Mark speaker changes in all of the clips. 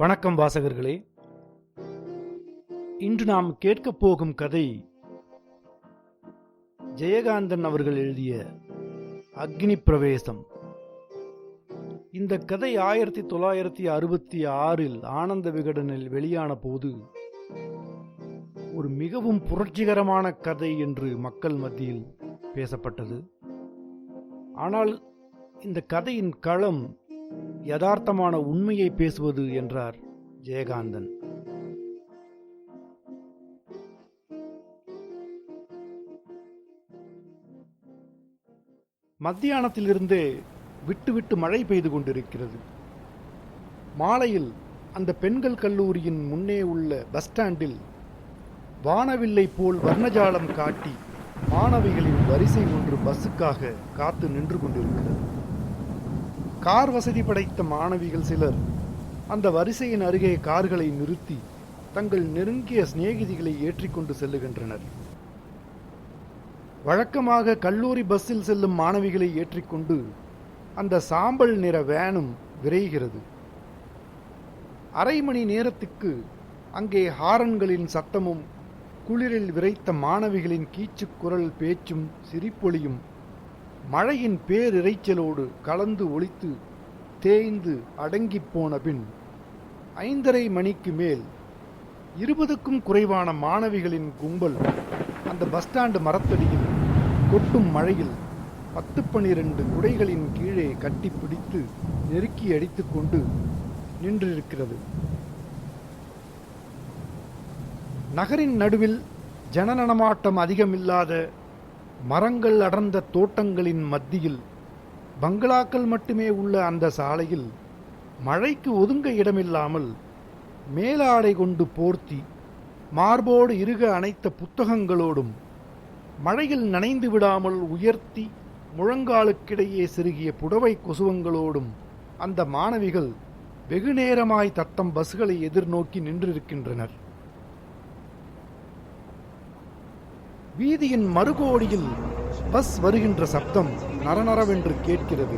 Speaker 1: வணக்கம் வாசகர்களே. இன்று நாம் கேட்கப் போகும் கதை ஜெயகாந்தன் அவர்கள் எழுதிய அக்னி பிரவேசம். இந்த கதை 1966 ஆனந்த விகடனில் வெளியான போது ஒரு மிகவும் புரட்சிகரமான கதை என்று மக்கள் மத்தியில் பேசப்பட்டது. ஆனால் இந்த கதையின் களம் யதார்த்தமான உண்மையை பேசுவது என்றார் ஜெயகாந்தன். மத்தியானத்திலிருந்தே விட்டு மழை பெய்து கொண்டிருக்கிறது. மாலையில் அந்த பெண்கள் கல்லூரியின் முன்னே உள்ள பஸ் ஸ்டாண்டில் வானவில்லை போல் வர்ணஜாலம் காட்டி மாணவிகளின் வரிசை ஒன்று பஸ்ஸுக்காக காத்து நின்று கொண்டிருக்கிறது. கார் வசதி படைத்த மாணவிகள் சிலர் அந்த வரிசையின் அருகே கார்களை நிறுத்தி தங்கள் நெருங்கிய சிநேகிதிகளை ஏற்றிக்கொண்டு செல்லுகின்றனர். வழக்கமாக கல்லூரி பஸ்ஸில் செல்லும் மாணவிகளை ஏற்றிக்கொண்டு அந்த சாம்பல் நிற வேனும் விரைகிறது. அரை மணி நேரத்துக்கு அங்கே ஹாரன்களின் சத்தமும் குளிரில் விரைத்த மாணவிகளின் கீச்சுக் குரல் பேச்சும் சிரிப்பொலியும் மழையின் பேரிரைச்சலோடு கலந்து ஒலித்து தேய்ந்து அடங்கிப் போன பின் 5:30 மணிக்கு மேல் 20க்கும் குறைவான மாணவிகளின் கும்பல் அந்த பஸ் ஸ்டாண்டு மரத்தடியில் கொட்டும் மழையில் 10-12 குடைகளின் கீழே கட்டிப்பிடித்து நெருக்கி அடித்துக்கொண்டு நின்றிருக்கிறது. நகரின் நடுவில் ஜனநடமாட்டம் அதிகமில்லாத மரங்கள் அடர்ந்த தோட்டங்களின் மத்தியில் பங்களாக்கள் மட்டுமே உள்ள அந்த சாலையில் மழைக்கு ஒதுங்க இடமில்லாமல் மேலாடை கொண்டு போர்த்தி மார்போடு இறுக அணைத்த புத்தகங்களோடும் மழையில் நனைந்து விடாமல் உயர்த்தி முழங்காலுக்கிடையே செருகிய புடவை கொசுவங்களோடும் அந்த மாணவிகள் வெகுநேரமாய் தத்தம் பஸ்களை எதிர்நோக்கி நின்றிருக்கின்றனர். வீதியின் மறுகோடியில் பஸ் வருகின்ற சப்தம் நரநரவென்று கேட்கிறது.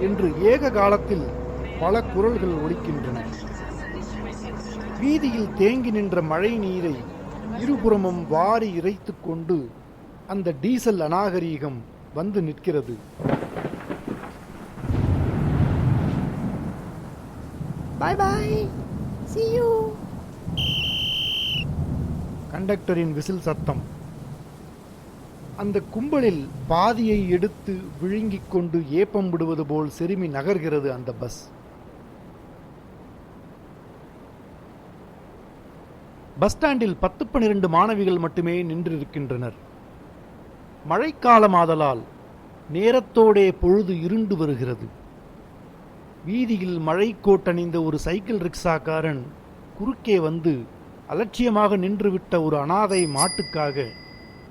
Speaker 1: என்று ஏக காலத்தில் பல குரல்கள் ஒலிக்கின்றன. வீதியில் தேங்கி நின்ற மழை நீரை இருபுறமும் வாரி இறைத்துக் கொண்டு அந்த டீசல் அநாகரீகம் வந்து நிற்கிறது.
Speaker 2: Bye bye. See you.
Speaker 1: கண்டக்டரின் விசில் சத்தம். அந்த கும்பலில் பாதியை எடுத்து விழுங்கிக் கொண்டு ஏப்பம் விடுவது போல் செருமி நகர்கிறது அந்த பஸ். பஸ் ஸ்டாண்டில் 10-12 மாணவிகள் மட்டுமே நின்றிருக்கின்றனர். மழைக்காலமாதலால் நேரத்தோடே பொழுது இருண்டு வருகிறது. வீதியில் மழை கோட்டணிந்த ஒரு சைக்கிள் ரிக்ஷாக்காரன் குறுக்கே வந்து அலட்சியமாக நின்றுவிட்ட ஒரு அனாதை மாட்டுக்காக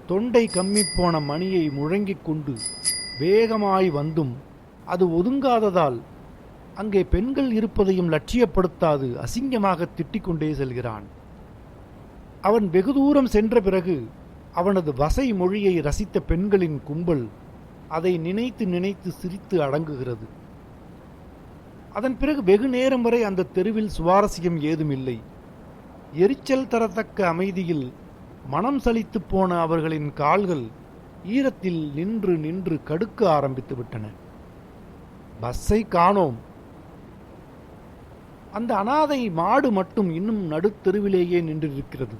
Speaker 1: தொண்டை கம்மிப்போன மணியை முழங்கிக் கொண்டு வேகமாய் வந்தும் அது ஒதுங்காததால் அங்கே பெண்கள் இருப்பதையும் லட்சியப்படுத்தாது அசிங்கமாக திட்டிக்கொண்டே செல்கிறான். அவன் வெகு தூரம் சென்ற பிறகு அவனது வசை மொழியை ரசித்த பெண்களின் கும்பல் அதை நினைத்து நினைத்து சிரித்து அடங்குகிறது. அதன் பிறகு வெகு நேரம் வரை அந்த தெருவில் சுவாரஸ்யம் ஏதுமில்லை. எரிச்சல் தரத்தக்க அமைதியில் மனம் சலித்து போன அவர்களின் கால்கள் ஈரத்தில் நின்று நின்று கடுக்க ஆரம்பித்து விட்டன. பஸ்ஸை காணோம். அந்த அனாதை மாடு மட்டும் இன்னும் நடுத்தெருவிலேயே நின்றிருக்கிறது.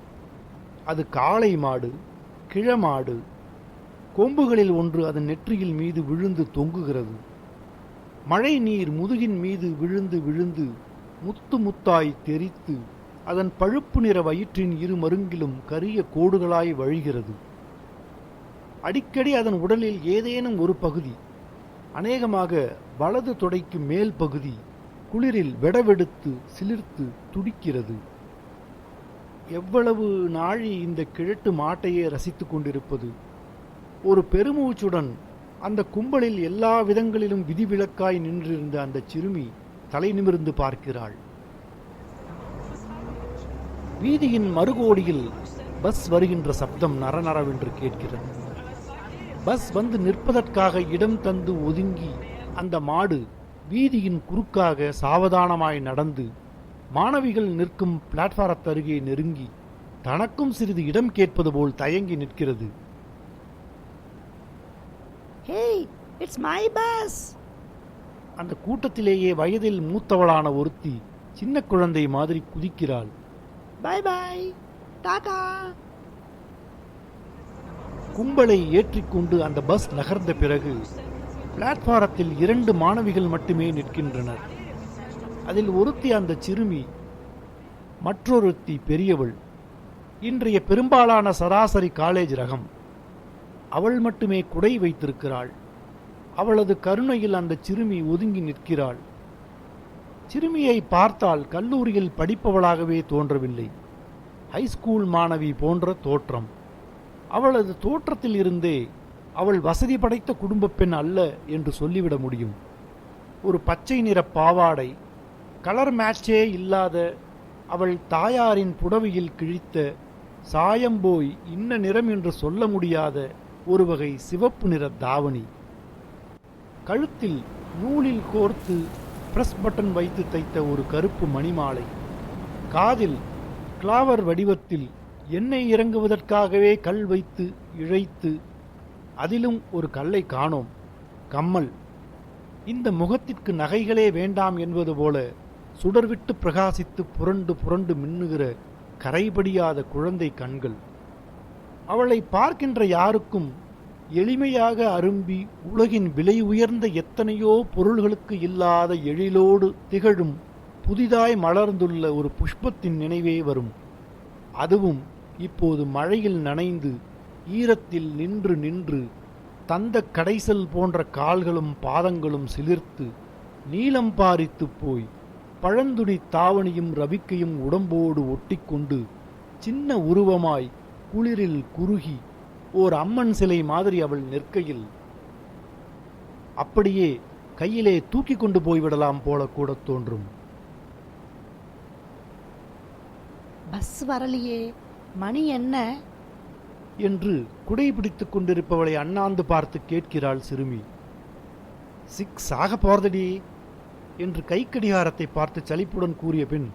Speaker 1: அது காளை மாடு, கிழமாடு. கொம்புகளில் ஒன்று அதன் நெற்றியில் மீது விழுந்து தொங்குகிறது. மழை நீர் முதுகின் மீது விழுந்து விழுந்து முத்து முத்தாய் தெரித்து அதன் பழுப்பு நிற வயிற்றின் இரு மருங்கிலும் கரிய கோடுகளாய் வழிகிறது. அடிக்கடி அதன் உடலில் ஏதேனும் ஒரு பகுதி, அநேகமாக வலது தொடைக்கு மேல் பகுதி, குளிரில் வெடவெடுத்து சிலிர்த்து துடிக்கிறது. எவ்வளவு நாழி இந்த கிழட்டு மாட்டையே ரசித்துக் கொண்டிருப்பது? ஒரு பெருமூச்சுடன் அந்த கும்பலில் எல்லா விதங்களிலும் விதிவிலக்காய் நின்றிருந்த அந்த சிறுமி தலை நிமிர்ந்து பார்க்கிறாள். வீதியின் மறுகோடியில் பஸ் வருகின்ற சப்தம் நரநரவென்று கேட்கிறது. பஸ் வந்து நிற்பதற்காக இடம் தந்து ஒதுங்கி அந்த மாடு வீதியின் குறுக்காக சாவதானமாய் நடந்து மாணவிகள் நிற்கும் பிளாட்பாரத்தருகே நெருங்கி தனக்கும் சிறிது இடம் கேட்பது போல் தயங்கி நிற்கிறது.
Speaker 2: Hey, it's my bus.
Speaker 1: அந்த கூட்டத்திலேயே வயதில் மூத்தவளான ஒருத்தி சின்ன குழந்தை மாதிரி குதிக்கிறாள்.
Speaker 2: By by, Tata.
Speaker 1: கும்பலை ஏற்றிக்கொண்டு அந்த பஸ் நகர்ந்த பிறகு பிளாட்பாரத்தில் 2 மாணவிகள் மட்டுமே நிற்கின்றனர். அதில் ஒருத்தி அந்த சிறுமி, மற்றொருத்தி பெரியவள். இன்றைய பெரும்பாலான சராசரி காலேஜ் ரகம். அவள் மட்டுமே குடை வைத்திருக்கிறாள். அவளது கருணையில் அந்த சிறுமி ஒதுங்கி நிற்கிறாள். சிறுமியை பார்த்தால் கல்லூரியில் படிப்பவளாகவே தோன்றவில்லை. ஹைஸ்கூல் மாணவி போன்ற தோற்றம். அவளது தோற்றத்தில் இருந்தே அவள் வசதி படைத்த குடும்ப பெண் அல்ல என்று சொல்லிவிட முடியும். ஒரு பச்சை நிற பாவாடை, கலர் மேட்சே இல்லாத அவள் தாயாரின் புடவையில் கிழித்த சாயம்போய் இன்ன நிறம் என்று சொல்ல முடியாத ஒரு வகை சிவப்பு நிற தாவணி, கழுத்தில் நூலில் கோர்த்து பிரஸ் பட்டன் வைத்து தைத்த ஒரு கருப்பு மணிமாலை, காதில் கிளாவர் வடிவத்தில் எண்ணெய் இறங்குவதற்காகவே கல் வைத்து இழைத்து அதிலும் ஒரு கல்லை காணோம், கம்மல். இந்த முகத்திற்கு நகைகளே வேண்டாம் என்பது போல சுடர்விட்டு பிரகாசித்து புரண்டு புரண்டு மின்னுகிற கரைபடியாத குழந்தை கண்கள். அவளை பார்க்கின்ற யாருக்கும் எளிமையாக அரும்பி உலகின் விலை உயர்ந்த எத்தனையோ பொருள்களுக்கு இல்லாத எழிலோடு திகழும் புதிதாய் மலர்ந்துள்ள ஒரு புஷ்பத்தின் நினைவே வரும். அதுவும் இப்போது மழையில் நனைந்து ஈரத்தில் நின்று நின்று தந்த கடைசல் போன்ற கால்களும் பாதங்களும் சிலிர்த்து நீலம் பாரித்து போய் பழந்துணி தாவணியும் ரவிக்கையும் உடம்போடு ஒட்டிக்கொண்டு சின்ன உருவமாய் குளிரில் குறுகி ஓர் அம்மன் சிலை மாதிரி அவள் நிற்கையில் அப்படியே கையிலே தூக்கி கொண்டு போய்விடலாம் போல கூட தோன்றும்.
Speaker 2: பஸ் வரலையே, மணி என்ன
Speaker 1: என்று குடை பிடித்துக் கொண்டிருப்பவளை அண்ணாந்து பார்த்து கேட்கிறாள் சிறுமி. 6 ஆக போறதடி என்று கைக்கடிகாரத்தை பார்த்து சலிப்புடன் கூறிய பின்,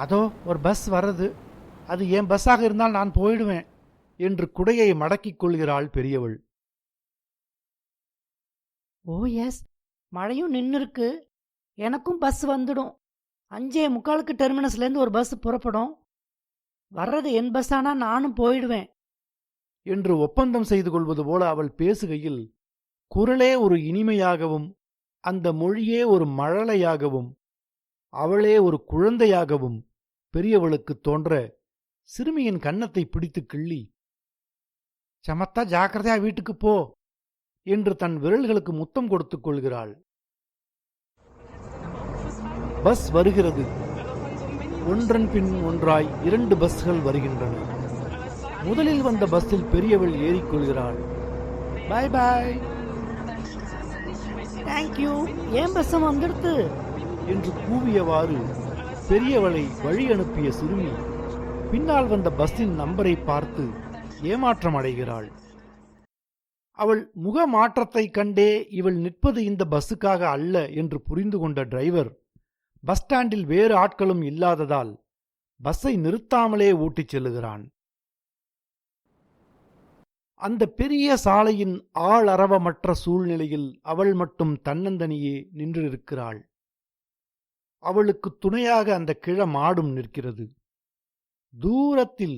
Speaker 1: அதோ ஒரு பஸ் வர்றது, அது என் பஸ்ஸாக இருந்தால் நான் போயிடுவேன் என்று குடையை மடக்கிக் கொள்கிறாள் பெரியவள்.
Speaker 2: ஓ எஸ், மழையும் நின்னுருக்கு. எனக்கும் பஸ் வந்துடும். 5:45 டெர்மினஸ்லேருந்து ஒரு பஸ் புறப்படும். வர்றது என் பஸ் ஆனா நானும் போயிடுவேன்
Speaker 1: என்று ஒப்பந்தம் செய்து கொள்வது போல அவள் பேசுகையில் குரலே ஒரு இனிமையாகவும் அந்த மொழியே ஒரு மழலையாகவும் அவளே ஒரு குழந்தையாகவும் பெரியவளுக்கு தோன்ற சிறுமியின் கன்னத்தை பிடித்து கிள்ளி, சமத்தா ஜாக்கிரதையா வீட்டுக்கு போ என்று தன் விரல்களுக்கு முத்தம் கொடுத்துக் கொள்கிறாள். பஸ் வருகிறது. ஒன்றன் பின் ஒன்றாய் 2 பஸ்கள் வருகின்றன. முதலில் வந்த பஸ்ஸில் பெரியவள் ஏறிக்கொள்கிறாள். Bye bye.
Speaker 2: தேங்க்யூ, ஏன் பஸ்ஸும் வந்துடுத்து
Speaker 1: என்று கூவியவாறு பெரியவளை வழி அனுப்பிய சிறுமி பின்னால் வந்த பஸ்ஸின் நம்பரை பார்த்து ஏமாற்றம் அடைகிறாள். அவள் முக மாற்றத்தை கண்டே இவள் நிற்பது இந்த பஸ்ஸுக்காக அல்ல என்று புரிந்து கொண்ட டிரைவர் பஸ் ஸ்டாண்டில் வேறு ஆட்களும் இல்லாததால் பஸ்ஸை நிறுத்தாமலே ஓட்டிச் செல்லுகிறான். அந்த பெரிய சாலையின் ஆளரவமற்ற சூழ்நிலையில் அவள் மட்டும் தன்னந்தனியே நின்றிருக்கிறாள். அவளுக்கு துணையாக அந்த கிழமாடும் நிற்கிறது. தூரத்தில்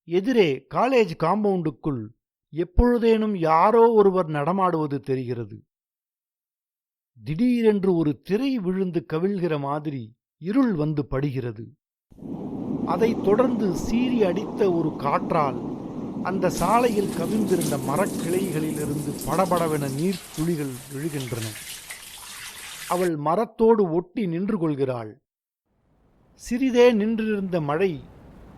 Speaker 1: எதிரே காலேஜ் காம்பவுண்டுக்குள் எப்பொழுதேனும் யாரோ ஒருவர் நடமாடுவது தெரிகிறது. திடீரென்று ஒரு திரை விழுந்து கவிழ்கிற மாதிரி இருள் வந்து படுகிறது. அதைத் தொடர்ந்து சீறி அடித்த ஒரு காற்றால் அந்த சாலையில் கவிழ்ந்திருந்த மரக்கிளைகளிலிருந்து படபடவென நீர்த்துளிகள் விழுகின்றன. அவள் மரத்தோடு ஒட்டி நின்று கொள்கிறாள். சிறிதே நின்றிருந்த மழை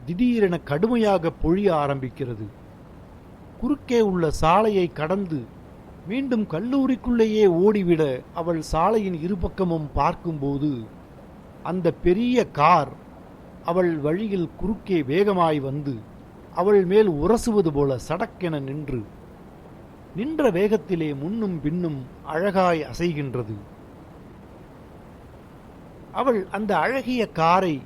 Speaker 1: திடீரென கடுமையாக பொழிய ஆரம்பிக்கிறது. குறுக்கே உள்ள சாலையை கடந்து மீண்டும் கல்லூரிக்குள்ளேயே ஓடிவிட அவள் சாலையின் இருபக்கமும் பார்க்கும்போது அந்த பெரிய கார் அவள் வழியில் குறுக்கே வேகமாய் வந்து அவள் மேல் உரசுவது போல சடக்கென நின்று நின்ற வேகத்திலே முன்னும் பின்னும் அழகாய் அசைகின்றது. அவள் அந்த அழகிய காரை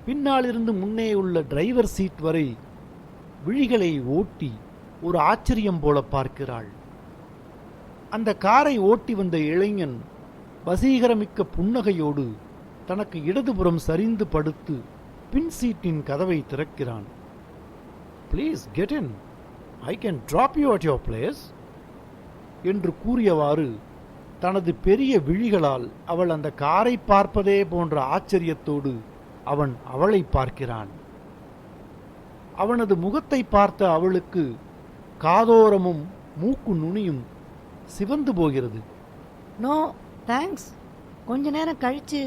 Speaker 1: பின்னாலிருந்து முன்னே உள்ள டிரைவர் சீட் வரை விழிகளை ஓட்டி ஒரு ஆச்சரியம் போல பார்க்கிறாள். அந்த காரை ஓட்டி வந்த இளைஞன் வசீகரமிக்க புன்னகையோடு தனக்கு இடதுபுறம் சரிந்து படுத்து பின் சீட்டின் கதவை திறக்கிறான். "Please get in. I can drop you at your place" என்று கூறியவாறு தனது பெரிய விழிகளால் அவள் அந்த காரை பார்ப்பதே போன்ற ஆச்சரியத்தோடு அவன் அவளை பார்க்கிறான். அவனது முகத்தை பார்த்த அவளுக்கு காதோரமும் மூக்கு நுனியும் சிவந்து போகிறது.
Speaker 2: நோ தேங்க்ஸ், கொஞ்ச நேரம் கழிச்சு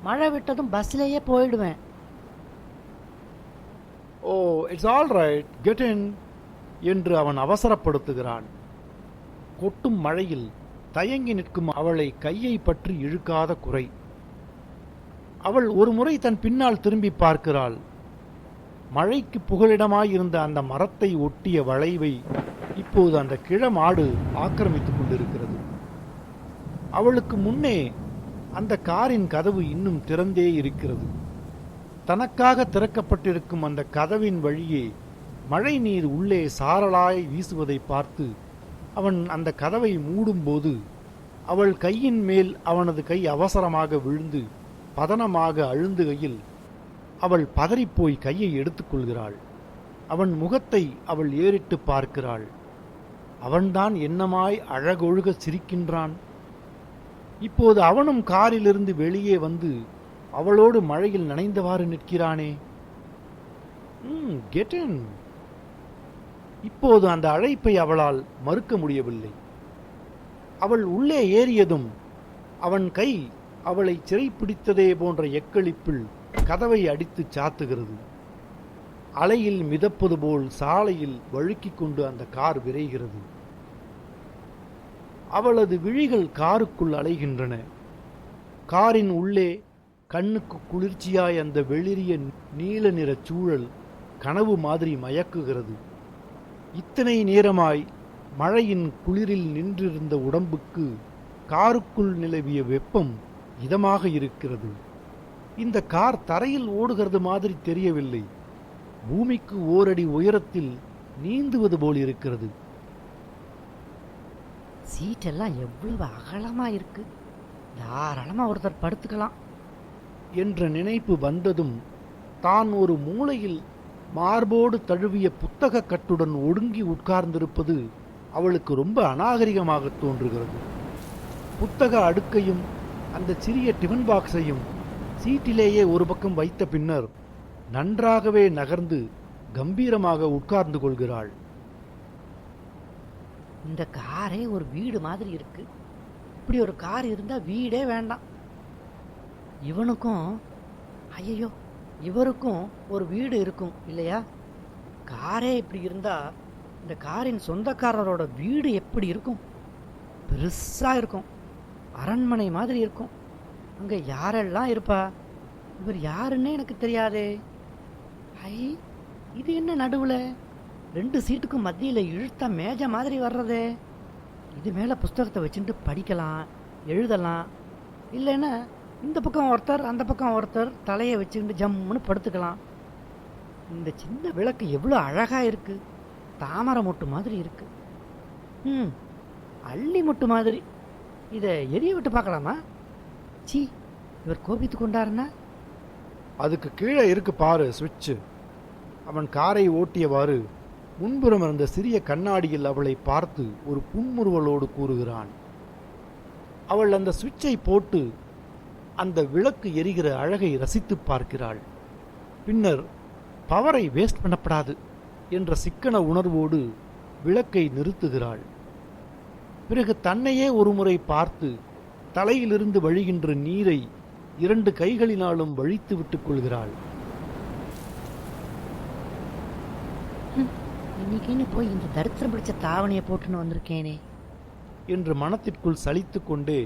Speaker 2: மழை விட்டதும் பஸ்லேயே போயிடுவேன்.
Speaker 1: "Oh, it's all right, get in" என்று அவன் அவசரப்படுத்துகிறான். கொட்டும் மழையில் தயங்கி நிற்கும் அவளை கையை பற்றி இழுக்காத குறை. அவள் ஒரு முறை தன் பின்னால் திரும்பி பார்க்கிறாள். மழைக்கு புகலிடமாயிருந்த அந்த மரத்தை ஒட்டிய வளைவை இப்போது அந்த கிழமாடு ஆக்கிரமித்துக் கொண்டிருக்கிறது. அவளுக்கு முன்னே அந்த காரின் கதவு இன்னும் திறந்தே இருக்கிறது. தனக்காக திறக்கப்பட்டிருக்கும் அந்த கதவின் வழியே மழை நீர் உள்ளே சாரலாய் வீசுவதை பார்த்து அவன் அந்த கதவை மூடும்போது அவள் கையின் மேல் அவனது கை அவசரமாக விழுந்து பதனமாக அழுந்துகையில் அவள் பதறிப்போய் கையை எடுத்துக்கொள்கிறாள். அவன் முகத்தை அவள் ஏறிட்டு பார்க்கிறாள். அவன்தான் என்னமாய் அழகொழுக சிரிக்கின்றான். இப்போது அவனும் காரிலிருந்து வெளியே வந்து அவளோடு மழையில் நனைந்தவாறு நிற்கிறானே. Get in. இப்போது அந்த அழைப்பை அவளால் மறுக்க முடியவில்லை. அவள் உள்ளே ஏறியதும் அவன் கை அவளை சிறைப்பிடித்ததே போன்ற எக்களிப்பில் கதவை அடித்து சாத்துகிறது. அலையில் மிதப்பது போல் சாலையில் வழுக்கிக் கொண்டு அந்த கார் விரைகிறது. அவளது விழிகள் காருக்குள் அலைகின்றன. காரின் உள்ளே கண்ணுக்கு குளிர்ச்சியாய் அந்த வெளிரிய நீல நிற சூழல் கனவு மாதிரி மயக்குகிறது. இத்தனை நேரமாய் மழையின் குளிரில் நின்றிருந்த உடம்புக்கு காருக்குள் நிலவிய வெப்பம் இதமாக இருக்கிறது. இந்த கார் தரையில் ஓடுகிறது மாதிரி தெரியவில்லை. பூமிக்கு ஓரடி உயரத்தில் நீந்துவது போல் இருக்கிறது.
Speaker 2: சீட்டெல்லாம் எவ்வளவு அகலமா இருக்கு, தாராளமா ஒருத்தர் படுத்துக்கலாம்
Speaker 1: என்ற நினைப்பு வந்ததும் தான் ஒரு மூலையில் மார்போடு தழுவிய புத்தக கட்டுடன் ஒடுங்கி உட்கார்ந்திருப்பது அவளுக்கு ரொம்ப அநாகரிகமாக தோன்றுகிறது. புத்தக அடுக்கையும் அந்த சிறிய டிஃபன் பாக்ஸையும் சீட்டிலேயே ஒரு பக்கம் வைத்த பின்னர் நன்றாகவே நகர்ந்து கம்பீரமாக உட்கார்ந்து கொள்கிறாள்.
Speaker 2: இந்த காரே ஒரு வீடு மாதிரி இருக்கு. இப்படி ஒரு கார் இருந்தா வீடே வேண்டாம். இவனுக்கும் ஐயோ இவருக்கும் ஒரு வீடு இருக்கும் இல்லையா? காரே இப்படி இருந்தா இந்த காரின் சொந்தக்காரரோட வீடு எப்படி இருக்கும்? பெருசா இருக்கும், அரண்மனை மாதிரி இருக்கும். அங்க யாரெல்லாம் இருப்பா? இவர் யாருன்னே எனக்கு தெரியாதே. ஐ, இது என்ன நடுவுல 2 சீட்டுக்கும் மத்தியில இழுத்தா மேஜை மாதிரி வர்றதே. இது மேல புஸ்தகத்தை வச்சுட்டு படிக்கலாம், எழுதலாம். இல்லைன்னா இந்த பக்கம் ஒருத்தர் அந்த பக்கம் ஒருத்தர் தலையை வச்சுக்கிட்டு ஜம்முன்னு படுத்துக்கலாம். இந்த சின்ன விளக்கு எவ்வளோ அழகா இருக்கு. தாமரை மொட்டு மாதிரி இருக்கு. அள்ளி மொட்டு மாதிரி. இதை எரிய விட்டு பார்க்கலாமா? சி, இவர் கோபித்து கொண்டாருன்னா?
Speaker 1: அதுக்கு கீழே இருக்கு பாரு சுவிட்ச். அவன் காரை ஓட்டியவாறு முன்புறம் இருந்த சிறிய கண்ணாடியில் அவளை பார்த்து ஒரு புன்முறுவலோடு கூறுகிறான். அவள் அந்த சுவிட்சை போட்டு அந்த விளக்கு எரிகிற அழகை ரசித்து பார்க்கிறாள். பின்னர் பவரை வேஸ்ட் பண்ணப்படாது என்ற சிக்கன உணர்வோடு விளக்கை நிறுத்துகிறாள். பிறகு தன்னையே ஒருமுறை பார்த்து தலையிலிருந்து வழிகின்ற நீரை 2 கைகளினாலும் வழித்து விட்டுக் கொள்கிறாள்.
Speaker 2: இன்னைக்குன்னு போய் இந்த தரித்திரம் பிடிச்ச தாவணியை போட்டுன்னு வந்திருக்கேனே
Speaker 1: என்று மனத்திற்குள் சலித்து கொண்டே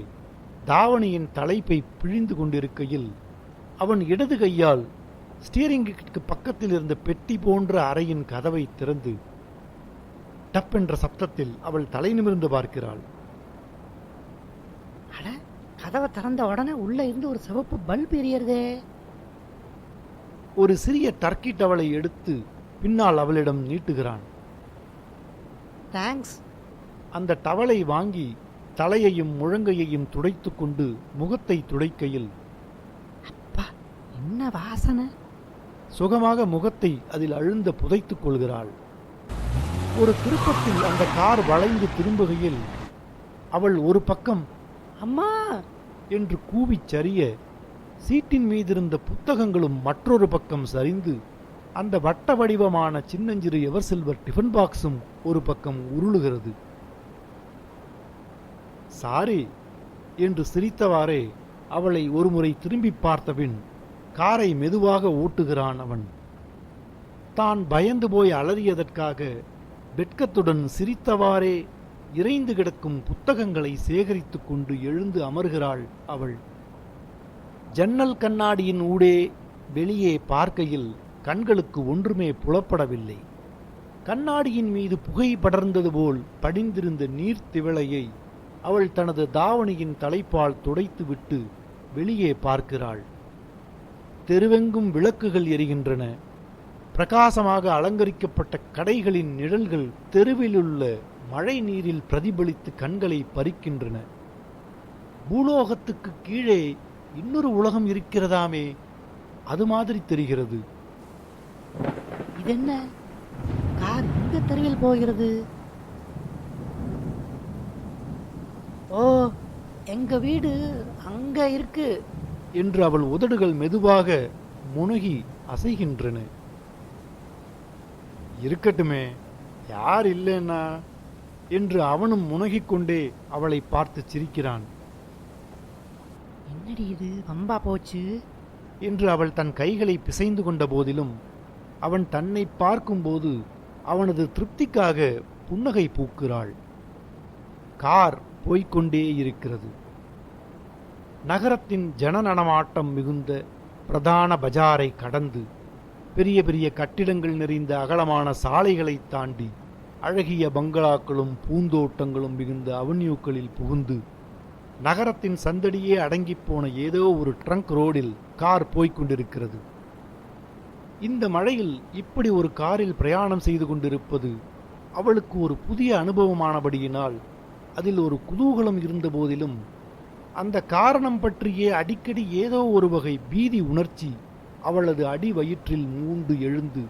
Speaker 1: தாவணியின் தலைப்பை பிழிந்து கொண்டிருக்கையில் அவன் இடது கையால் ஸ்டீரிங்கிற்கு பக்கத்தில் இருந்த பெட்டி போன்ற அறையின் கதவை திறந்து டப் என்ற சப்தத்தில் அவள் தலை நிமிர்ந்து பார்க்கிறாள்.
Speaker 2: அட, கதவை திறந்த உடனே உள்ள இருந்து ஒரு சிவப்பு பல்ப் எரியறதே.
Speaker 1: ஒரு சிறிய டர்க்கி டவலை எடுத்து பின்னால் அவளிடம் நீட்டுகிறான்.
Speaker 2: தேங்க்ஸ்.
Speaker 1: அந்த டவலை வாங்கி தலையையும் முழங்கையையும் துடைத்துக் கொண்டு முகத்தை துடைக்கையில்,
Speaker 2: அப்பா, என்ன வாசனை!
Speaker 1: சுகமாக முகத்தை அதில் அழுந்த புதைத்துக் கொள்கிறாள். ஒரு திருப்பத்தில் அந்த கார் வளைந்து திரும்புகையில் அவள் ஒரு பக்கம்
Speaker 2: அம்மா
Speaker 1: என்று கூவிச் சரிய, சீட்டின் மீதிருந்த புத்தகங்களும் மற்றொரு பக்கம் சரிந்து, அந்த வட்ட வடிவமான சின்னஞ்சிறு எவர் சில்வர் டிஃபன் பாக்ஸும் ஒரு பக்கம் உருளுகிறது. சாரி என்று சிரித்தவாறே அவளை ஒருமுறை திரும்பி பார்த்தபின் காரை மெதுவாக ஓட்டுகிறான் அவன். தான் பயந்து போய் அலறியதற்காக வெட்கத்துடன் சிரித்தவாறே இறைந்து கிடக்கும் புத்தகங்களை சேகரித்துக் கொண்டு எழுந்து அமர்கிறாள் அவள். ஜன்னல் கண்ணாடியின் ஊடே வெளியே பார்க்கையில் கண்களுக்கு ஒன்றுமே புலப்படவில்லை. கண்ணாடியின் மீது புகை படர்ந்தது போல் படிந்திருந்த நீர்த்திவளையை அவள் தனது தாவணியின் தலைப்பால் துடைத்துவிட்டு வெளியே பார்க்கிறாள். தெருவெங்கும் விளக்குகள் எரிகின்றன. பிரகாசமாக அலங்கரிக்கப்பட்ட கடைகளின் நிழல்கள் தெருவிலுள்ள மழை நீரில் பிரதிபலித்து கண்களை பறிக்கின்றன. பூலோகத்துக்கு கீழே இன்னொரு உலகம் இருக்கிறதாமே, அது மாதிரி தெரிகிறது.
Speaker 2: இதென்ன கார் இந்த தெருவில் போகிறது? ஓ, எங்க வீடு அங்க இருக்கு
Speaker 1: என்று அவள் உதடுகள் மெதுவாக முனகி அசைகின்றன. இருக்கட்டுமே, யார் இல்லைன்னா என்று அவனும் முனகிக் கொண்டே அவளை பார்த்து சிரிக்கிறான்.
Speaker 2: என்னடி இது வம்பா போச்சு
Speaker 1: என்று அவள் தன் கைகளை பிசைந்து கொண்ட போதிலும் அவன் தன்னை பார்க்கும்போது அவனது திருப்திக்காக புன்னகை பூக்கிறாள். கார் போய்கொண்டே இருக்கிறது. நகரத்தின் ஜன நடமாட்டம் மிகுந்த பிரதான பஜாரை கடந்து பெரிய பெரிய கட்டிடங்கள் நிறைந்த அகலமான சாலைகளை தாண்டி அழகிய பங்களாக்களும் பூந்தோட்டங்களும் மிகுந்த அவென்யூக்களில் புகுந்து நகரத்தின் சந்தடியே அடங்கிப்போன ஏதோ ஒரு ட்ரங்க் ரோடில் கார் போய்கொண்டிருக்கிறது. இந்த மழையில் இப்படி ஒரு காரில் பிரயாணம் செய்து கொண்டிருப்பது அவளுக்கு ஒரு புதிய அனுபவமானபடியினால் அதில் ஒரு குதூகலம் இருந்த போதிலும் அந்த காரணம் பற்றியே அடிக்கடி ஏதோ ஒரு வகை பீதி உணர்ச்சி அவளது அடி வயிற்றில் மூண்டு எழுந்து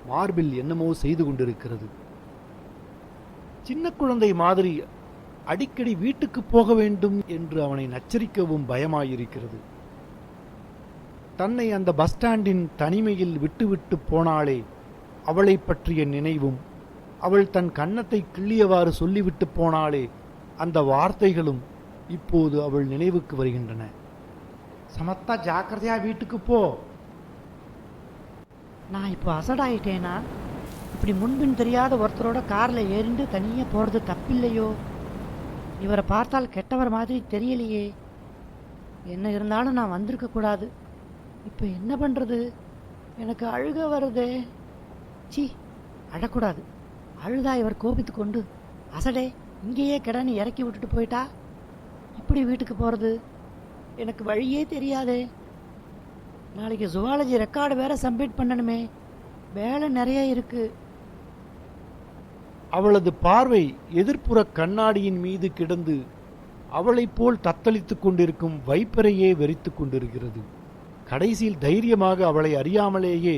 Speaker 1: மார்பில் என்னமோ செய்து கொண்டிருக்கிறது. சின்ன குழந்தை மாதிரி அடிக்கடி வீட்டுக்கு போக வேண்டும் என்று அவனை நச்சரிக்கவும் பயமாயிருக்கிறது. தன்னை அந்த பஸ் ஸ்டாண்டின் தனிமையில் விட்டுவிட்டு போனாளே, அவளை பற்றிய நினைவும், அவள் தன் கன்னத்தை கிள்ளியவாறு சொல்லிவிட்டு போனாளே, அந்த வார்த்தைகளும் இப்போது அவள் நினைவுக்கு வருகின்றன. சமத்தா ஜாக்கிரதையா வீட்டுக்கு போ.
Speaker 2: நான் இப்போ அசடாயிட்டேனா? இப்படி முன்பின் தெரியாத ஒருத்தரோட கார்ல ஏறிண்டு தனியா போறது தப்பில்லையோ? இவரை பார்த்தால் கெட்டவர் மாதிரி தெரியலையே. என்ன இருந்தாலும் நான் வந்திருக்க கூடாது. இப்போ என்ன பண்றது? எனக்கு அழுக வருதே. சி, அழக்கூடாது. அழுதா இவர் கோபித்து கொண்டு, அசடே இங்கேயே கிடன்னு இறக்கி விட்டுட்டு போயிட்டா இப்படி வீட்டுக்கு போறது? எனக்கு வழியே தெரியாதே. நாளைக்கு ஜுவாலஜி ரெக்கார்டு வேற சப்மிட் பண்ணணுமே, வேலை நிறைய இருக்கு.
Speaker 1: அவளது பார்வை எதிர்ப்புற கண்ணாடியின் மீது கிடந்து அவளைப் போல் தத்தளித்துக் கொண்டிருக்கும் வைப்பரையே வெறித்துக் கொண்டிருக்கிறது. கடைசியில் தைரியமாக அவளை அறியாமலேயே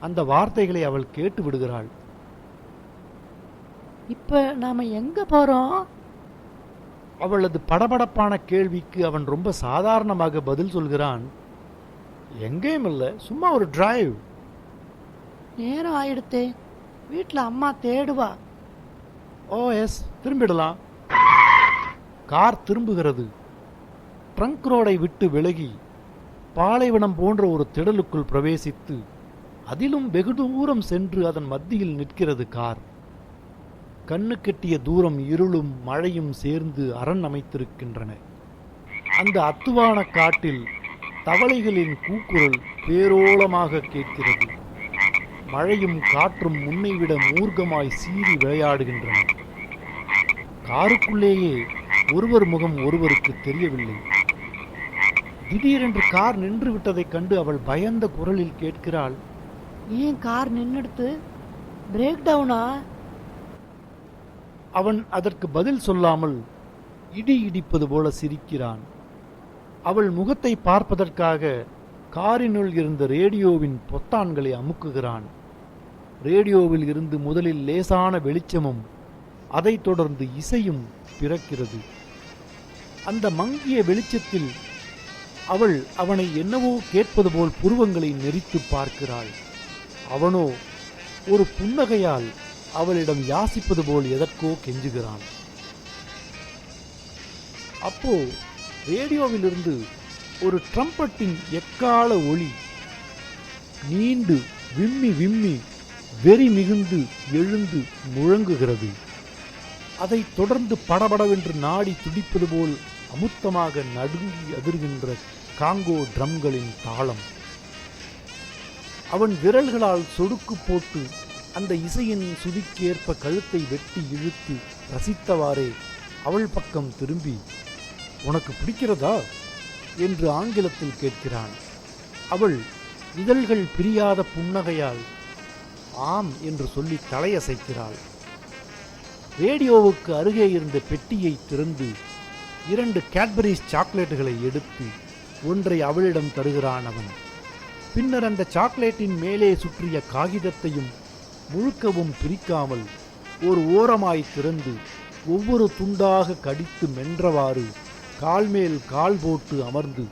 Speaker 1: அந்த வார்த்தைகளை அவள் கேட்டு விடுகிறாள்.
Speaker 2: இப்ப நாம எங்க போறோம்?
Speaker 1: அவளது படபடப்பான கேள்விக்கு அவன் ரொம்ப சாதாரணமாக பதில் சொல்கிறான். எங்கேயும் இல்லை, சும்மா ஒரு டிரைவ்.
Speaker 2: நேரம் ஆயிடுத்தே, வீட்டுல அம்மா தேடுவா.
Speaker 1: ஓ எஸ், திரும்பிடலாம். கார் திரும்புகிறது. ட்ரங்க் ரோடை விட்டு விலகி பாலைவனம் போன்ற ஒரு திடலுக்குள் பிரவேசித்து அதிலும் வெகு தூரம் சென்று அதன் மத்தியில் நிற்கிறது கார். கண்ணு கெட்டிய தூரம் இருளும் மழையும் சேர்ந்து அரண் அமைத்திருக்கின்றன. அந்த அத்துவான காட்டில் தவளைகளின் கூக்குரல் பேரோலமாக கேட்கிறது. மழையும் காற்றும் முன்னைவிட மூர்க்கமாய் சீறி விளையாடுகின்றன. காருக்குள்ளேயே ஒருவர் முகம் ஒருவருக்கு தெரியவில்லை. திடீரென்று கார் நின்று விட்டதைக் கண்டு அவள் பயந்த குரலில் கேட்கிறாள்,
Speaker 2: ஏன் கார் நின்னுடுத்து? பிரேக் டவுனா?
Speaker 1: அவன் அதற்கு பதில் சொல்லாமல் இடி இடிப்பது போல சிரிக்கிறான். அவள் முகத்தை பார்ப்பதற்காக காரினுள் இருந்த ரேடியோவின் பொத்தான்களை அமுக்குகிறான். ரேடியோவில் இருந்து முதலில் லேசான வெளிச்சமும் அதைத் தொடர்ந்து இசையும் பிறக்கிறது. அந்த மங்கிய வெளிச்சத்தில் அவள் அவனை என்னவோ கேட்பது போல் புருவங்களை நெரித்து பார்க்கிறாள். அவனோ ஒரு புன்னகையால் அவளிடம் யாசிப்பது போல் எதற்கோ கெஞ்சுகிறான். அப்போ ரேடியோவிலிருந்து ஒரு ட்ரம்பட்டின் எக்கால ஒளி நீண்டு விம்மி விம்மி வெறி மிகுந்து எழுந்து முழங்குகிறது. அதைத் தொடர்ந்து படபடவென்று நாடி துடிப்பது போல் அமுத்தமாக நடுங்கி அதிர்கின்ற காங்கோ ட்ரம்களின் தாளம். அவன் விரல்களால் சொடுக்கு போட்டு அந்த இசையின் சுதிக்கேற்ப கழுத்தை வெட்டி இழுத்து ரசித்தவாறே அவள் பக்கம் திரும்பி, உனக்கு பிடிக்கிறதா என்று ஆங்கிலத்தில் கேட்கிறான். அவள் இதழ்கள் பிரியாத புன்னகையால் ஆம் என்று சொல்லி தலையசைக்கிறாள். ரேடியோவுக்கு அருகே இருந்த பெட்டியை திறந்து 2 கேட்பரிஸ் சாக்லேட்டுகளை எடுத்து ஒன்றை அவளிடம் தருகிறான் அவன். பின்னர் அந்த சாக்லேட்டின் மேலே சுற்றிய காகிதத்தையும் முழுக்கவும் பிரிக்காமல் ஒரு ஓரமாய் திறந்து ஒவ்வொரு துண்டாக கடித்து மென்றவாறு கால் மேல் கால் போட்டு அமர்ந்து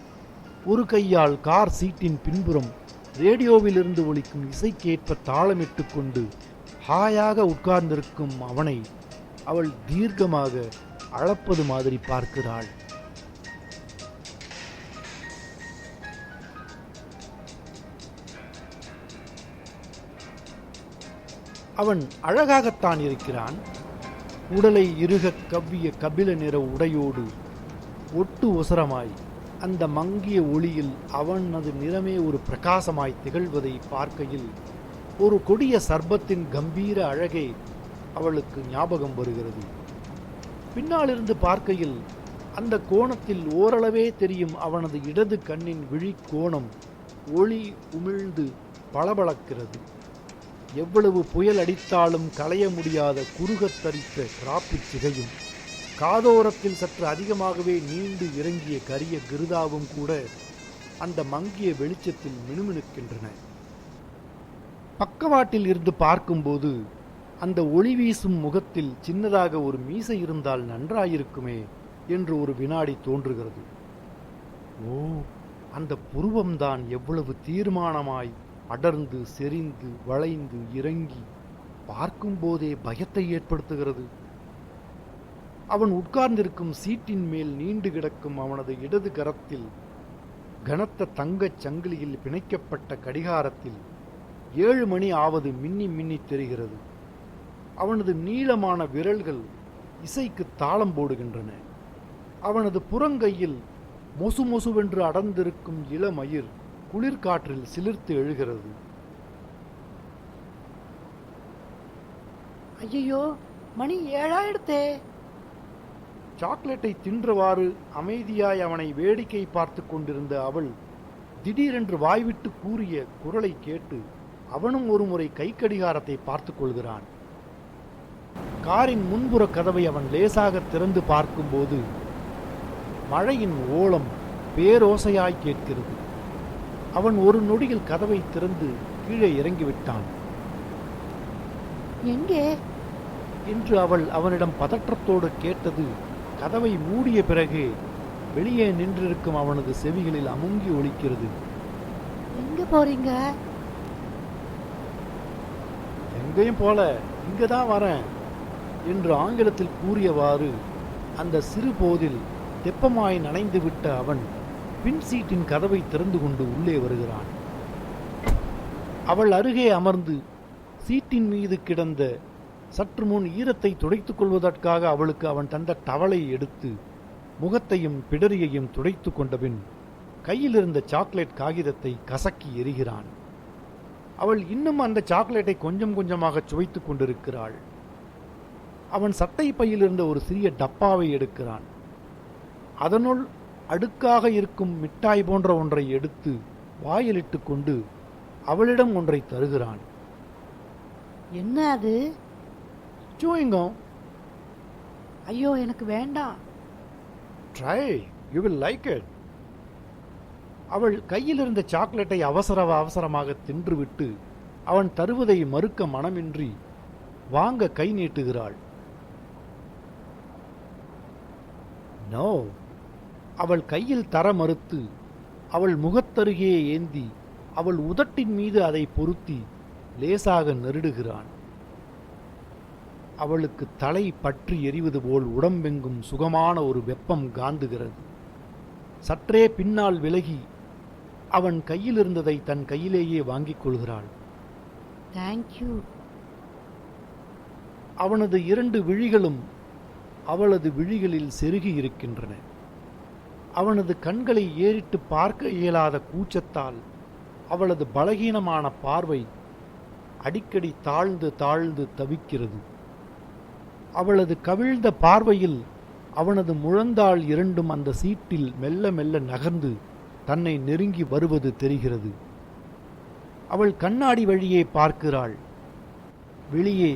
Speaker 1: ஒரு கையால் கார் சீட்டின் பின்புறம் ரேடியோவிலிருந்து ஒலிக்கும் இசைக்கேற்ப தாளமிட்டு கொண்டு ஹாயாக உட்கார்ந்திருக்கும் அவனை அவள் தீர்க்கமாக அளப்பது மாதிரி பார்க்கிறாள். அவன் அழகாகத்தான் இருக்கிறான். உடலை இறுகக் கவ்விய கபில நிற உடையோடு ஒட்டு ஒசரமாய் அந்த மங்கிய ஒளியில் அவனது நிறமே ஒரு பிரகாசமாய் திகழ்வதை பார்க்கையில் ஒரு கொடிய சர்பத்தின் கம்பீர அழகே அவளுக்கு ஞாபகம் வருகிறது. பின்னாலிருந்து பார்க்கையில் அந்த கோணத்தில் ஓரளவே தெரியும் அவனது இடது கண்ணின் விழிக்கோணம் ஒளி உமிழ்ந்து பளபளக்கிறது. எவ்வளவு புயல் அடித்தாலும் களைய முடியாத குறுகத் தரித்த கிராப்புச் சிகையும் காதோரத்தில் சற்று அதிகமாகவே நீண்டு இறங்கிய கரிய கிருதாவும் கூட அந்த மங்கிய வெளிச்சத்தில் மினுமினுக்கின்றன. பக்கவாட்டில் இருந்து பார்க்கும்போது அந்த ஒளி வீசும் முகத்தில் சின்னதாக ஒரு மீசை இருந்தால் நன்றாயிருக்குமே என்று ஒரு வினாடி தோன்றுகிறது. ஓ, அந்த புருவம்தான் எவ்வளவு தீர்மானமாய் அடர்ந்து செறிந்து வளைந்து இறங்கி பார்க்கும்போதே பயத்தை ஏற்படுத்துகிறது. அவன் உட்கார்ந்திருக்கும் சீட்டின் மேல் நீண்டு கிடக்கும் அவனது இடது கரத்தில் கனத்த தங்கச் சங்கிலியில் பிணைக்கப்பட்ட கடிகாரத்தில் 7 மணி ஆவது மின்னி மின்னி தெரிகிறது. அவனது நீளமான விரல்கள் இசைக்கு தாளம் போடுகின்றன. அவனது புறங்கையில் மொசு மொசுவென்று அடர்ந்திருக்கும் இளமயிர் குளிர்காற்றில் சிலிர்த்து எழுகிறது.
Speaker 2: ஐயோ, மணி 7 ஆயிடுத்தே.
Speaker 1: சாக்லேட்டை தின்றவாறு அமைதியாய் அவனை வேடிக்கை பார்த்து கொண்டிருந்த அவள் திடீரென்று வாய்விட்டு கூறிய குரலை கேட்டு அவனும் ஒரு முறை கை கடிகாரத்தை பார்த்துக் கொள்கிறான். காரின் முன்புற கதவை அவன் லேசாக திறந்து பார்க்கும்போது மழையின் ஓலம் பேரோசையாய் கேட்கிறது. அவன் ஒரு நொடியில் கதவை திறந்து கீழே இறங்கிவிட்டான்.
Speaker 2: எங்கே
Speaker 1: என்று அவள் அவனிடம் பதற்றத்தோடு கேட்டது கதவை மூடிய பிறகு வெளியே நின்றிருக்கும் அவனது செவிகளில் அமுங்கி ஒலிக்கிறது.
Speaker 2: எங்க போறீங்க?
Speaker 1: எங்கேயும் போல, இங்கதான் வரேன் என்று ஆங்கிலத்தில் கூறியவாறு அந்த சிறு போதில் தெப்பமாய் நனைந்து விட்ட அவன் பின் சீட்டின் கதவை திறந்து கொண்டு உள்ளே வருகிறான். அவள் அருகே அமர்ந்து சீட்டின் மீது கிடந்த சற்று முன் ஈரத்தை துடைத்துக் கொள்வதற்காக அவளுக்கு அவன் தந்த டவலை எடுத்து முகத்தையும் பிடரியையும் துடைத்து கொண்டபின் கையில் இருந்த சாக்லேட் காகிதத்தை கசக்கி எறிகிறான். அவள் இன்னும் அந்த சாக்லேட்டை கொஞ்சம் கொஞ்சமாக சுவைத்துக் கொண்டிருக்கிறாள். அவன் சட்டை பையில் இருந்த ஒரு சிறிய டப்பாவை எடுக்கிறான். அதனுள் அடுக்காக இருக்கும் மிட்டாய் போன்ற ஒன்றை எடுத்து வாயிலிட்டு கொண்டு அவளிடம் ஒன்றை தருகிறான்.
Speaker 2: என்ன அது?
Speaker 1: சூயிங்கம்.
Speaker 2: ஐயோ, எனக்கு வேண்டாம்.
Speaker 1: Try, you will like it. அவள் கையில் இருந்த சாக்லேட்டை அவசரமாக தின்றுவிட்டு அவன் தருவதை மறுக்க மனமின்றி வாங்க கை நீட்டுகிறாள். நோ, அவள் கையில் தர மறுத்து அவள் முகத்தருகே ஏந்தி அவள் உதட்டின் மீது அதை பொருத்தி லேசாக நெருடுகிறான். அவளுக்கு தலை பற்றி எரிவது போல் உடம்பெங்கும் சுகமான ஒரு வெப்பம் காந்துகிறது. சற்றே பின்னால் விலகி அவன் கையில் இருந்ததை தன் கையிலேயே வாங்கிக் கொள்கிறாள்.
Speaker 2: தேங்க்யூ.
Speaker 1: அவனது 2 விழிகளும் அவளது விழிகளில் செருகி இருக்கின்றன. அவனது கண்களை ஏறிட்டு பார்க்க இயலாத கூச்சத்தால் அவளது பலகீனமான பார்வை அடிக்கடி தாழ்ந்து தாழ்ந்து தவிக்கிறது. அவளது கவிழ்ந்த பார்வையில் அவனது முழந்தாள் 2 அந்த சீட்டில் மெல்ல மெல்ல நகர்ந்து தன்னை நெருங்கி வருவது தெரிகிறது. அவள் கண்ணாடி வழியே பார்க்கிறாள். வெளியே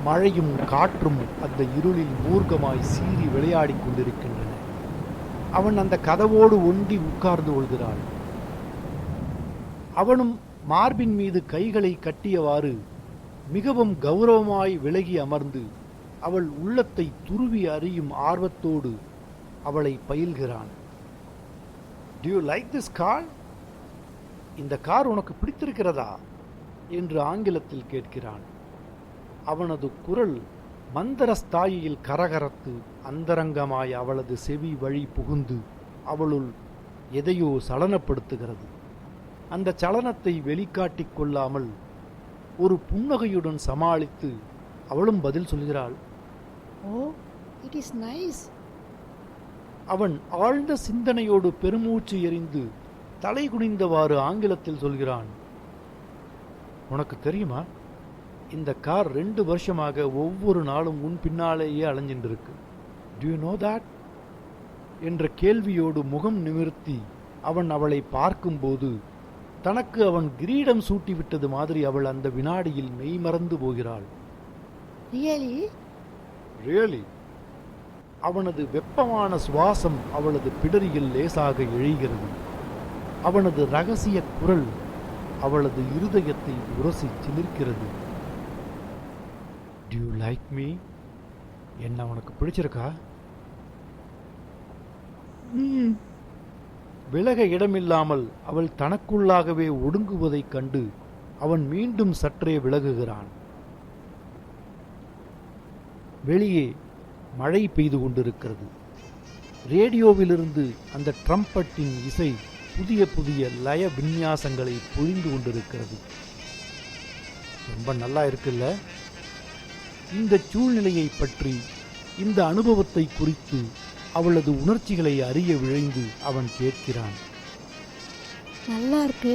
Speaker 1: மழையும் காற்றும் அந்த இருளில் மூர்க்கமாய் சீறி விளையாடிக் கொண்டிருக்கின்றன. அவன் அந்த கதவோடு ஒண்டி உட்கார்ந்து கொள்கிறாள். அவனும் மார்பின் மீது கைகளை கட்டியவாறு மிகவும் கௌரவமாய் விலகி அமர்ந்து அவள் உள்ளத்தை துருவி அறியும் ஆர்வத்தோடு அவளை பயில்கிறான். Do you like this car? இந்த கார் உனக்கு பிடித்திருக்கிறதா என்று ஆங்கிலத்தில் கேட்கிறான். அவனது குரல் மந்தரஸ்தாயியில் கரகரத்து அந்தரங்கமாய் அவளது செவி வழி புகுந்து அவளுள் எதையோ சலனப்படுத்துகிறது. அந்த சலனத்தை வெளிக்காட்டிக் கொள்ளாமல் ஒரு புன்னகையுடன் சமாளித்து அவளும் பதில் சொல்கிறாள்.
Speaker 2: ஓ, இட் இஸ் நைஸ்.
Speaker 1: அவன் ஆழ்ந்த சிந்தனையோடு பெருமூச்சு எறிந்து தலை குனிந்தவாறு ஆங்கிலத்தில் சொல்கிறான். உனக்கு தெரியுமா, இந்த கார் 2 வருஷமாக ஒவ்வொரு நாளும் உன் பின்னாலேயே அலைஞ்சிட்டு இருக்கு. Do you know that? என்ற கேள்வியோடு முகம் நிமிர்த்தி அவன் அவளை பார்க்கும்போது தனக்கு அவன் கிரீடம் சூட்டிவிட்டது மாதிரி அவள் அந்த வினாடியில் மெய்மறந்து போகிறாள். ரியலி? அவனது வெப்பமான சுவாசம் அவளது பிடரியில் லேசாக எழுகிறது. அவனது ரகசிய குரல் அவளது இருதயத்தை உரசி சிலிர்க்கிறது. Do you like me? என்ன உனக்கு பிடிச்சிருக்கா? விலக இடமில்லாமல் அவள் தனக்குள்ளாகவே ஒடுங்குவதைக் கண்டு அவன் மீண்டும் சற்றே விலகுகிறான். வெளியே மழை பெய்து கொண்டிருக்கிறது. ரேடியோவிலிருந்து அந்த ட்ரம்பட்டின் இசை புதிய புதிய லய விந்நியாசங்களை பொழிந்து கொண்டிருக்கிறது. ரொம்ப நல்லா இருக்குல்ல? இந்த சூழ்நிலையை பற்றி, இந்த அனுபவத்தை குறித்து அவளது உணர்ச்சிகளை அறிய விழைந்து அவன் கேட்கிறான்.
Speaker 2: நல்லா இருக்கு,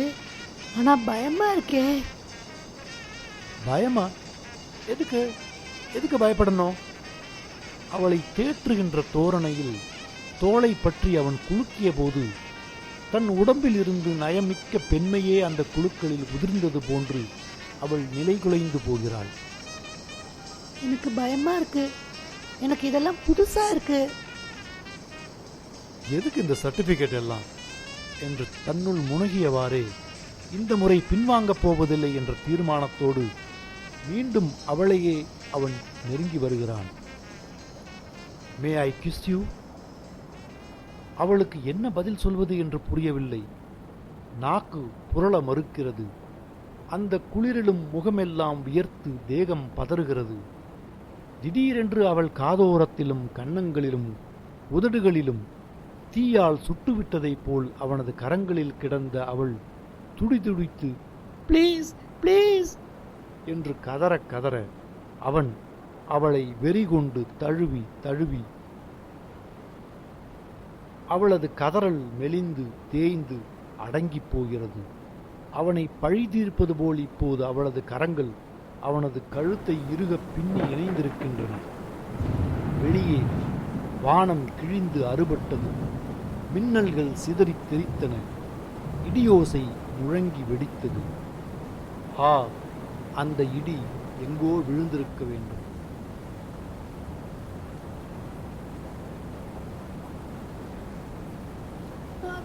Speaker 2: ஆனா பயமா இருக்கே.
Speaker 1: பயமா? எதுக்கு எதுக்கு பயப்படணும்? அவளை தேற்றுகின்ற தோரணையில் தோளை பற்றி அவன் குலுக்கிய போது தன் உடம்பில் இருந்து நயமிக்க பெண்மையே அந்த குழுக்களில் உதிர்ந்தது போன்று அவள் நிலைகுலைந்து போகிறாள்.
Speaker 2: எனக்கு பயமா இருக்கு, எனக்கு இதெல்லாம் புதுசா இருக்கு.
Speaker 1: எதுக்கு இந்த சர்டிபிகேட் எல்லாம் என்று தன்னுள் முனகியவாறே இந்த முறை பின்வாங்கப் போவதில்லை என்ற தீர்மானத்தோடு மீண்டும் அவளையே அவன் நெருங்கி வருகிறான். மே ஐ கிஸ் யூ? அவளுக்கு என்ன பதில் சொல்வது என்று புரியவில்லை. நாக்கு புரள மறுக்கிறது. அந்த குளிரிலும் முகமெல்லாம் வியர்த்து தேகம் பதறுகிறது. திடீரென்று அவள் காதோரத்திலும் கன்னங்களிலும் உதடுகளிலும் தீயால் சுட்டுவிட்டதைப் போல் அவனது கரங்களில் கிடந்த அவள் துடிதுடித்து ப்ளீஸ் ப்ளீஸ் என்று கதற கதற அவன் அவளை வெறிகொண்டு தழுவி தழுவி அவளது கதறல் மெலிந்து தேய்ந்து அடங்கிப் போகிறது. அவனை பழி தீர்ப்பது போல் இப்போது அவளது கரங்கள் அவனது கழுத்தை இறுக பின்னி இணைந்திருக்கின்றன. வெளியே வானம் கிழிந்து அறுபட்டது. மின்னல்கள் சிதறித் தெரித்தன. இடியோசை முழங்கி வெடித்தது. அந்த இடி எங்கோ விழுந்திருக்க வேண்டும்.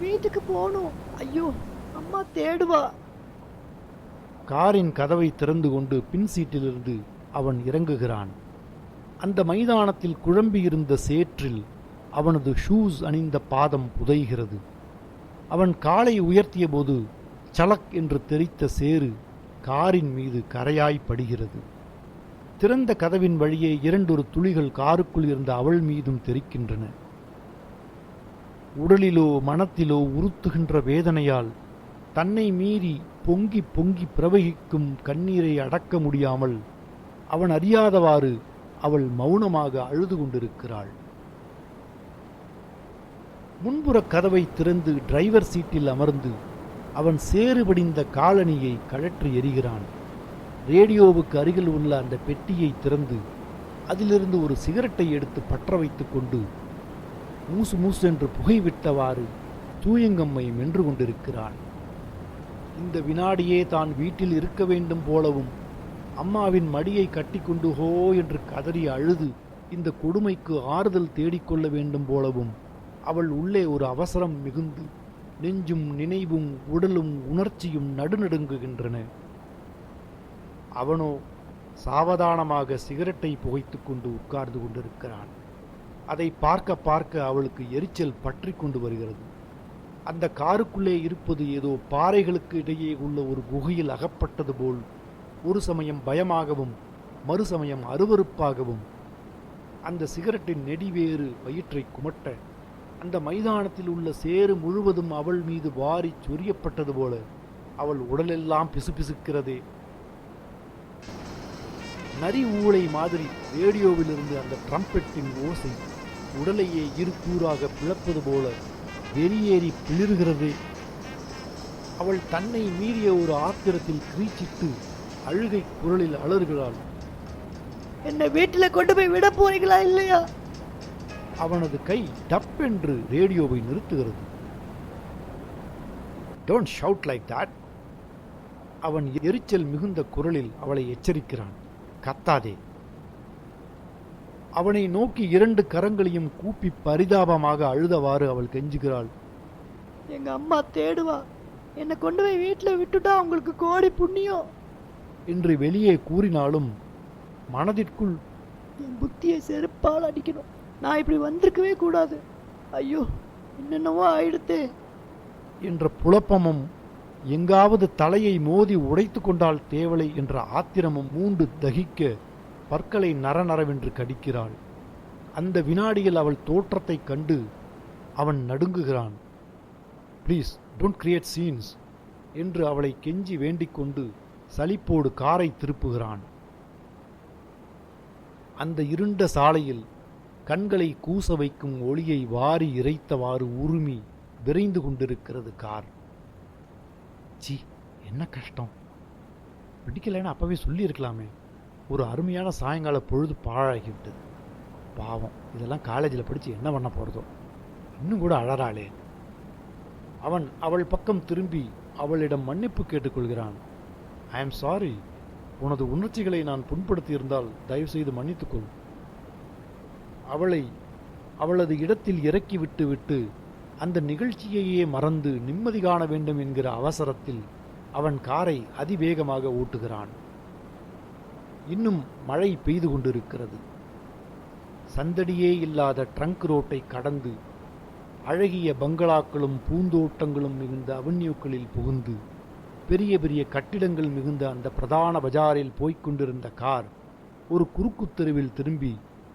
Speaker 2: வீட்டுக்கு போகணும். ஐயோ, அம்மா தேடுவா.
Speaker 1: காரின் கதவை திறந்து கொண்டு பின் சீட்டிலிருந்து அவன் இறங்குகிறான். அந்த மைதானத்தில் குழம்பியிருந்த சேற்றில் அவனது ஷூஸ் அணிந்த பாதம் புதைகிறது. அவன் காலை உயர்த்திய போது சலக் என்று தெரித்த சேறு காரின் மீது கரையாய் படுகிறது. திறந்த கதவின் வழியே 2 துளிகள் காருக்குள் இருந்த அவள் மீதும் தெரிக்கின்றன. உடலிலோ மனத்திலோ உறுத்துகின்ற வேதனையால் தன்னை மீறி பொங்கி பொங்கி பிரவகிக்கும் கண்ணீரை அடக்க முடியாமல் அவன் அறியாதவாறு அவள் மௌனமாக அழுது கொண்டிருக்கிறாள். முன்புற கதவை திறந்து டிரைவர் சீட்டில் அமர்ந்து அவன் சேறுபடிந்த காலணியை கழற்றி எறிகிறான். ரேடியோவுக்கு அருகில் உள்ள அந்த பெட்டியை திறந்து அதிலிருந்து ஒரு சிகரெட்டை எடுத்து பற்ற வைத்துக் கொண்டு மூசு மூசு என்று புகைவிட்டவாறு தூயங்கம்மை மென்று கொண்டிருக்கிறான். இந்த வினாடியே தான் வீட்டில் இருக்க வேண்டும் போலவும் அம்மாவின் மடியை கட்டிக்கொண்டு ஹோ என்று கதறி அழுது இந்த கொடுமைக்கு ஆறுதல் தேடிக்கொள்ள வேண்டும் போலவும் அவள் உள்ளே ஒரு அவசரம் மிகுந்து நெஞ்சும் நினைவும் உடலும் உணர்ச்சியும் நடுநடுங்குகின்றன. அவனோ சாவதானமாக சிகரெட்டை புகைத்துக் கொண்டு உட்கார்ந்து கொண்டிருக்கிறான். அதை பார்க்க பார்க்க அவளுக்கு எரிச்சல் பற்றி கொண்டு வருகிறது. அந்த காருக்குள்ளே இருப்பது ஏதோ பாறைகளுக்கு இடையே உள்ள ஒரு குகையில் அகப்பட்டது போல் ஒரு சமயம் பயமாகவும் மறுசமயம் அருவருப்பாகவும் அந்த சிகரெட்டின் நெடிவேறு வயிற்றை குமட்ட அந்த மைதானத்தில் உள்ள சேறு முழுவதும் அவள் மீது வாரி சொரியப்பட்டது போல அவள் உடலெல்லாம் பிசுபிசுக்கிறதே. நரி ஊளை மாதிரி ரேடியோவிலிருந்து அந்த ட்ரம்பெட்டின் ஓசை உடலையே 2 கூறாக பிளப்பது போல வெறியேறி பிளிர்கிறதே. அவள் தன்னை மீறிய ஒரு ஆத்திரத்தில் கிரீச்சிட்டு அழுகை குரலில் அலறுகிறாள்.
Speaker 2: என்னை வீட்டில் கொண்டு போய் விட போறீங்களா இல்லையா?
Speaker 1: அவனது கை டப் என்று ரேடியோவை நிறுத்துகிறது. Don't shout like that. அவன் எரிச்சல் மிகுந்த குரலில் அவளை எச்சரிக்கிறான். கத்தாதே. அவனை நோக்கி 2 கரங்களையும் கூப்பி பரிதாபமாக அழுதவாறு அவள் கெஞ்சுகிறாள்.
Speaker 2: எங்க அம்மா தேடுவா. என்னை கொண்டு போய் வீட்டில் விட்டுட்டா உங்களுக்கு கோடி புண்ணியம்
Speaker 1: என்று வெளியே கூறினாலும் மனதிற்குள்
Speaker 2: என் புத்தியை செருப்பால் அடிக்கணும். நான் இப்படி வந்திருக்கவே கூடாது. ஐயோ, என்னென்னவோ ஆயிடுத்தே
Speaker 1: என்ற புலப்பமும் எங்காவது தலையை மோதி உடைத்து கொண்டால் தேவலை என்ற ஆத்திரமும் மூண்டு தகிக்க பற்களை நரநரவென்று கடிக்கிறாள். அந்த வினாடியில் அவள் தோற்றத்தைக் கண்டு அவன் நடுங்குகிறான். ப்ளீஸ் டோன்ட் கிரியேட் சீன்ஸ் என்று அவளை கெஞ்சி வேண்டிக் கொண்டு சலிப்போடு காரை திருப்புகிறான். அந்த இருண்ட சாலையில் கண்களை கூச வைக்கும் ஒளியை வாரி இறைத்தவாறு உருமி விரைந்து கொண்டிருக்கிறது கார். சி, என்ன கஷ்டம். பிடிக்கலைன்னு அப்பவே சொல்லியிருக்கலாமே. ஒரு அருமையான சாயங்கால பொழுது பாழாகிவிட்டது. பாவம், இதெல்லாம் காலேஜில் படித்து என்ன பண்ண போகிறதோ. இன்னும் கூட அழறாளே. அவன் அவள் பக்கம் திரும்பி அவளிடம் மன்னிப்பு கேட்டுக்கொள்கிறான். ஐ ஆம் சாரி. உனது உணர்ச்சிகளை நான் புண்படுத்தியிருந்தால் தயவுசெய்து மன்னித்துக்கொள். அவளை அவளது இடத்தில் இறக்கி விட்டு அந்த நிகழ்ச்சியையே மறந்து நிம்மதி காண வேண்டும் என்கிற அவசரத்தில் அவன் காரை அதிவேகமாக ஓட்டுகிறான். இன்னும் மழை பெய்து கொண்டிருக்கிறது. சந்தடியே இல்லாத ட்ரங்க் ரோட்டை கடந்து அழகிய பங்களாக்களும் பூந்தோட்டங்களும் மிகுந்த அவென்யூக்களில் புகுந்து பெரிய பெரிய கட்டிடங்கள் மிகுந்த அந்த பிரதான பஜாரில் போய்க் கொண்டிருந்த கார் ஒரு குறுக்கு தெருவில் திரும்பி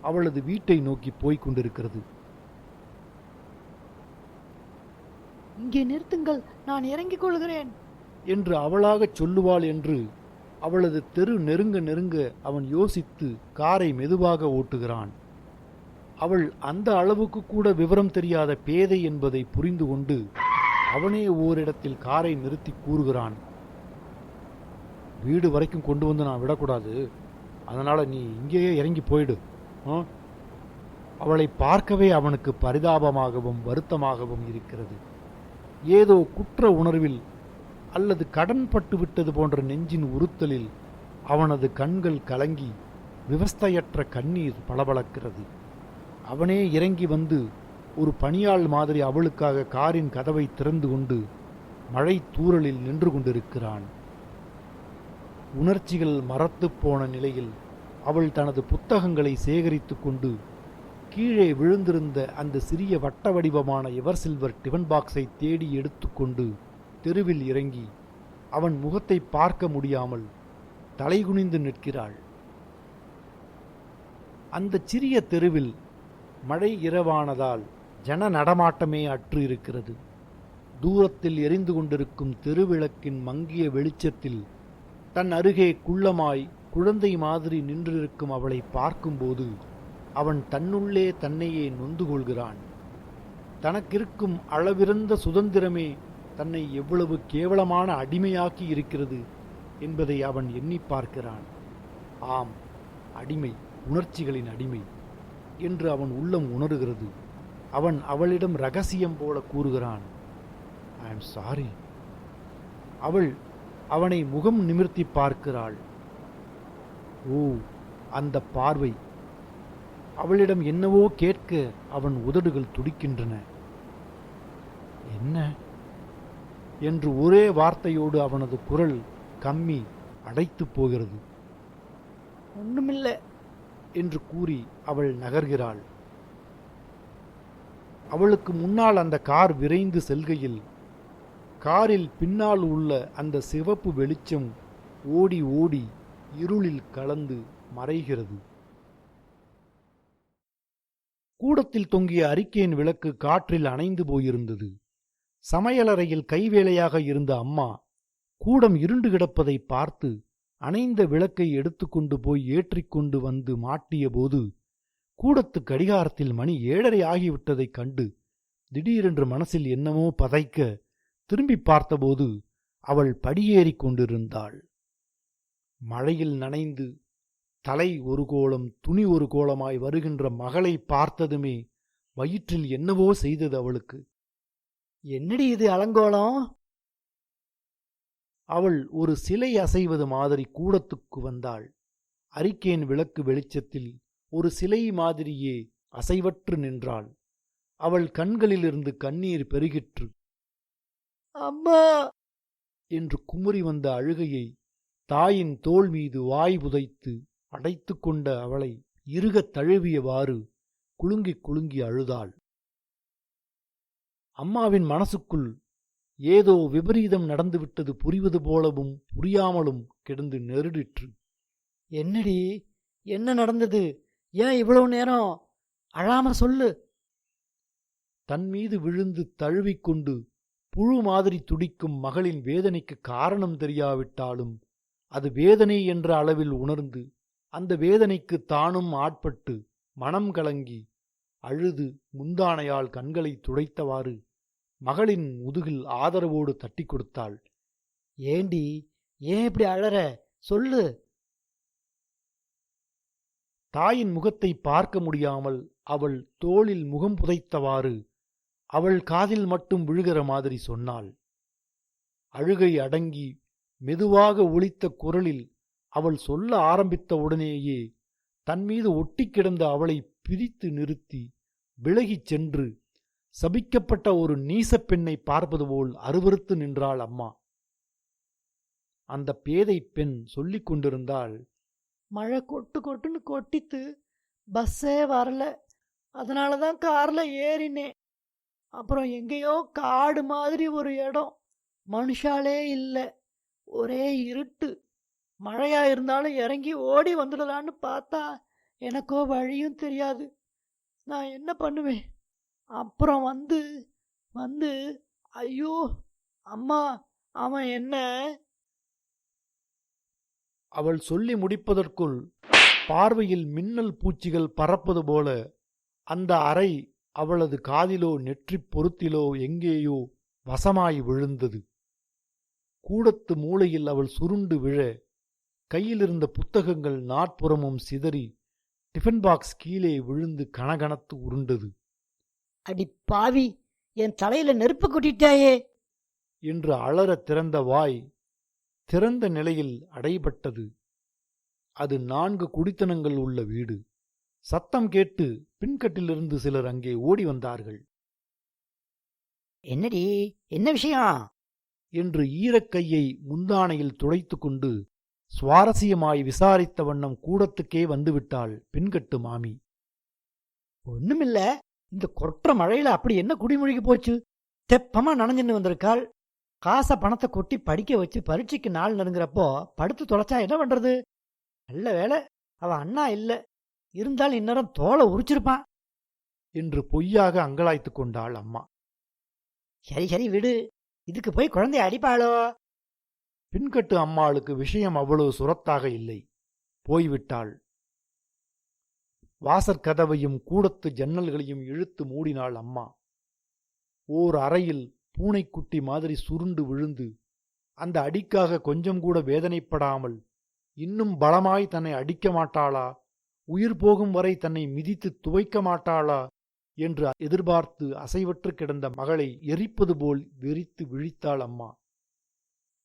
Speaker 1: அவளது வீட்டை நோக்கி போய்க் கொண்டிருக்கிறது.
Speaker 2: இங்கே நிறுத்துங்கள், நான் இறங்கிக் கொள்கிறேன்
Speaker 1: என்று அவளாகச் சொல்லுவாள் என்று அவளது தெரு நெருங்க நெருங்க அவன் யோசித்து காரை மெதுவாக ஓட்டுகிறான். அவள் அந்த அளவுக்கு கூட விவரம் தெரியாத பேதை என்பதை புரிந்து கொண்டு அவனே ஓரிடத்தில் காரை நிறுத்தி கூறுகிறான். வீடு வரைக்கும் கொண்டு வந்து நான் விடக்கூடாது. அதனால் நீ இங்கேயே இறங்கி போயிடு. அவளை பார்க்கவே அவனுக்கு பரிதாபமாகவும் வருத்தமாகவும் இருக்கிறது. ஏதோ குற்ற உணர்வில் அல்லது கடன்பட்டு விட்டது போன்ற நெஞ்சின் உறுத்தலில் அவனது கண்கள் கலங்கி விவஸ்தையற்ற கண்ணீர் பளபளக்கிறது. அவனே இறங்கி வந்து ஒரு பணியாள் மாதிரி அவளுக்காக காரின் கதவை திறந்து கொண்டு மழை தூறலில் நின்று கொண்டிருக்கிறான். உணர்ச்சிகள் மரத்துப் போன நிலையில் அவள் தனது புத்தகங்களை சேகரித்து கொண்டு கீழே விழுந்திருந்த அந்த சிறிய வட்ட வடிவமான எவர் சில்வர் டிஃபன் பாக்ஸை தேடி எடுத்துக்கொண்டு தெருவில் இறங்கி அவன் முகத்தை பார்க்க முடியாமல் தலைகுனிந்து நிற்கிறாள். அந்த சிறிய தெருவில் மழை இரவானதால் ஜன நடமாட்டமே அற்று இருக்கிறது. தூரத்தில் எரிந்து கொண்டிருக்கும் தெருவிளக்கின் மங்கிய வெளிச்சத்தில் தன் அருகே குள்ளமாய் குழந்தை மாதிரி நின்றிருக்கும் அவளை பார்க்கும்போது அவன் தன்னுள்ளே தன்னையே நொந்து கொள்கிறான். தனக்கிருக்கும் அளவிறந்த சுதந்திரமே தன்னை எவ்வளவு கேவலமான அடிமையாக்கி இருக்கிறது என்பதை அவன் எண்ணி பார்க்கிறான். ஆம், அடிமை, உணர்ச்சிகளின் அடிமை என்று அவன் உள்ளம் உணர்கிறது. அவன் அவளிடம் ரகசியம் போல கூறுகிறான், ஐ எம் சாரி. அவள் அவனை முகம் நிமிர்த்தி பார்க்கிறாள். ஓ, அந்த பார்வை! அவளிடம் என்னவோ கேட்க அவன் உதடுகள் துடிக்கின்றன. என்ன என்று ஒரே வார்த்தையோடு அவனது குரல் கம்மி அடைத்து போகிறது.
Speaker 2: ஒண்ணுமில்ல
Speaker 1: என்று கூறி அவள் நகர்கிறாள். அவளுக்கு முன்னால் அந்த கார் விரைந்து செல்கையில் காரில் பின்னால் உள்ள அந்த சிவப்பு வெளிச்சம் ஓடி ஓடி இருளில் கலந்து மறைகிறது. கூடத்தில் தொங்கிய அரிக்கேன் விளக்கு காற்றில் அணைந்து போயிருந்தது. சமையலறையில் கைவேலையாக இருந்த அம்மா கூடம் இருண்டு கிடப்பதை பார்த்து அணைந்த விளக்கை எடுத்துக்கொண்டு போய் ஏற்றிக்கொண்டு வந்து மாட்டிய போது கூடத்து கடிகாரத்தில் மணி 7:30 ஆகிவிட்டதைக் கண்டு திடீரென்று மனசில் என்னமோ பதைக்க திரும்பி பார்த்தபோது அவள் படியேறிக் கொண்டிருந்தாள். மழையில் நனைந்து தலை ஒரு கோலம் துணி ஒரு கோலமாய் வருகின்ற மகளை பார்த்ததுமே வயிற்றில் என்னவோ செய்தது அவளுக்கு.
Speaker 2: என்னடி இது அலங்கோலம்?
Speaker 1: அவள் ஒரு சிலை அசைவது மாதிரி கூடத்துக்கு வந்தாள். அரிக்கேன் விளக்கு வெளிச்சத்தில் ஒரு சிலை மாதிரியே அசைவற்று நின்றாள். அவள் கண்களிலிருந்து கண்ணீர் பெருகிற்று.
Speaker 2: அம்மா
Speaker 1: என்று குமுறி வந்த அழுகையை தாயின் தோள் மீது வாய் புதைத்து அடைத்து கொண்ட அவளை இறுகத் தழுவியவாறு குலுங்கி குலுங்கி அழுதாள். அம்மாவின் மனசுக்குள் ஏதோ விபரீதம் நடந்துவிட்டது புரிவது போலவும் புரியாமலும் கிடந்து நெருடிற்று.
Speaker 2: என்னடி, என்ன நடந்தது? ஏன் இவ்வளவு நேரம் அழாம சொல்லு.
Speaker 1: தன் மீது விழுந்து தழுவிக்கொண்டு புழு மாதிரி துடிக்கும் மகளின் வேதனைக்கு காரணம் தெரியாவிட்டாலும் அது வேதனை என்ற அளவில் உணர்ந்து அந்த வேதனைக்கு தானும் ஆட்பட்டு மனம் கலங்கி அழுது முந்தானையால் கண்களை துடைத்தவாறு மகளின் முதுகில் ஆதரவோடு தட்டி கொடுத்தாள்.
Speaker 2: ஏண்டி, ஏன் இப்படி அழற? சொல்லு.
Speaker 1: தாயின் முகத்தை பார்க்க முடியாமல் அவள் தோளில் முகம் புதைத்தவாறு அவள் காதில் மட்டும் விழுகிற மாதிரி சொன்னாள். அழுகை அடங்கி மெதுவாக ஒலித்த குரலில் அவள் சொல்ல ஆரம்பித்த உடனேயே தன்மீது ஒட்டி கிடந்த அவளை பிரித்து நிறுத்தி விலகிச் சென்று சபிக்கப்பட்ட ஒரு நீசப் பெண்ணை பார்ப்பது போல் அருவருத்து நின்றாள் அம்மா. அந்த பேதை பெண் சொல்லிக் கொண்டிருந்தாள்,
Speaker 2: மழை கொட்டு கொட்டுன்னு கொட்டித்து, பஸ்ஸே வரல, அதனாலதான் கார்ல ஏறினேன். அப்புறம் எங்கேயோ காடு மாதிரி ஒரு இடம், மனுஷாலே இல்லை, ஒரே இருட்டு. மழையா இருந்தாலும் இறங்கி ஓடி வந்துடலான்னு பார்த்தா எனக்கோ வழியும் தெரியாது. நான் என்ன பண்ணுவேன்? அப்புறம் வந்து வந்து ஐயோ அம்மா, அவன் என்ன?
Speaker 1: அவள் சொல்லி முடிப்பதற்குள் பார்வையில் மின்னல் பூச்சிகள் பறப்பது போல அந்த அறை அவளது காதிலோ நெற்றிப் பொருத்திலோ எங்கேயோ வசமாய் விழுந்தது. கூடத்து மூலையில் அவள் சுருண்டு விழ கையிலிருந்த புத்தகங்கள் நாற்புறமும் சிதறி டிஃபன் பாக்ஸ் கீழே விழுந்து கனகனத்து உருண்டது.
Speaker 2: அடி பாவி, என் தலையில நெருப்பு கொட்டிட்டாயே
Speaker 1: என்று அலற திறந்த வாய் திறந்த நிலையில் அடைபட்டது. அது 4 குடித்தனங்கள் உள்ள வீடு. சத்தம் கேட்டு பின்கட்டிலிருந்து சிலர் அங்கே ஓடி வந்தார்கள்.
Speaker 2: என்னடி, என்ன விஷயம்
Speaker 1: என்று ஈரக்கையை முந்தானையில் துடைத்து கொண்டு சுவாரஸ்யமாய் விசாரித்த வண்ணம் கூடத்துக்கே வந்துவிட்டாள் பின்கட்டு மாமி.
Speaker 2: ஒண்ணுமில்ல, இந்த கொற்ற மழையில அப்படி என்ன குடிமொழிக்கு போச்சு? தெப்பமா நனைஞ்சுன்னு வந்திருக்காள். காசை பணத்தை கொட்டி படிக்க வச்சு பரீட்சைக்கு நாள் நெருங்குறப்போ படுத்து தொலைச்சா என்ன பண்றது? நல்ல வேளை அவ அண்ணா இல்ல, இருந்தாலும் இந்நேரம் தோலை உரிச்சிருப்பான்
Speaker 1: என்று பொய்யாக அங்கலாய்த்துக் கொண்டாள் அம்மா.
Speaker 2: சரி சரி விடு, இதுக்கு போய் குழந்தைய அடிப்பாளோ?
Speaker 1: பின்கட்டு அம்மாளுக்கு விஷயம் அவ்வளவு சுரத்தாக இல்லை. போய்விட்டாள். வாசற்கதவையும் கூடத்து ஜன்னல்களையும் இழுத்து மூடினாள் அம்மா. ஓர் அறையில் பூனைக்குட்டி மாதிரி சுருண்டு விழுந்து அந்த அடிக்காக கொஞ்சம் கூட வேதனைப்படாமல் இன்னும் பலமாய் தன்னை அடிக்க மாட்டாளா, உயிர் போகும் வரை தன்னை மிதித்து துவைக்க மாட்டாளா என்று எதிர்பார்த்து அசைவற்று கிடந்த மகளை எரிப்பது போல் வெறித்து விழித்தாள் அம்மா.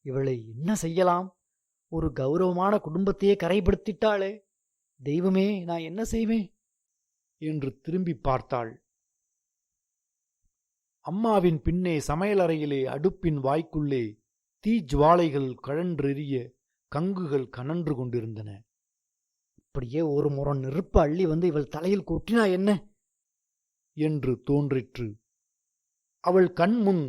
Speaker 2: இவளை என்ன செய்யலாம்? ஒரு கௌரவமான குடும்பத்தையே கரைப்படுத்திட்டாளே. தெய்வமே, நான் என்ன செய்வேன்
Speaker 1: என்று திரும்பி பார்த்தாள். அம்மாவின் பின்னே சமையலறையிலே அடுப்பின் வாய்க்குள்ளே தீஜ்வாலைகள் கழன்றெறிய கங்குகள் கனன்று கொண்டிருந்தன.
Speaker 2: அப்படியே ஒரு முறம் நெருப்பு அள்ளி வந்து இவள் தலையில் கொட்டினா என்ன
Speaker 1: என்று தோன்றிற்று. அவள் கண்முன்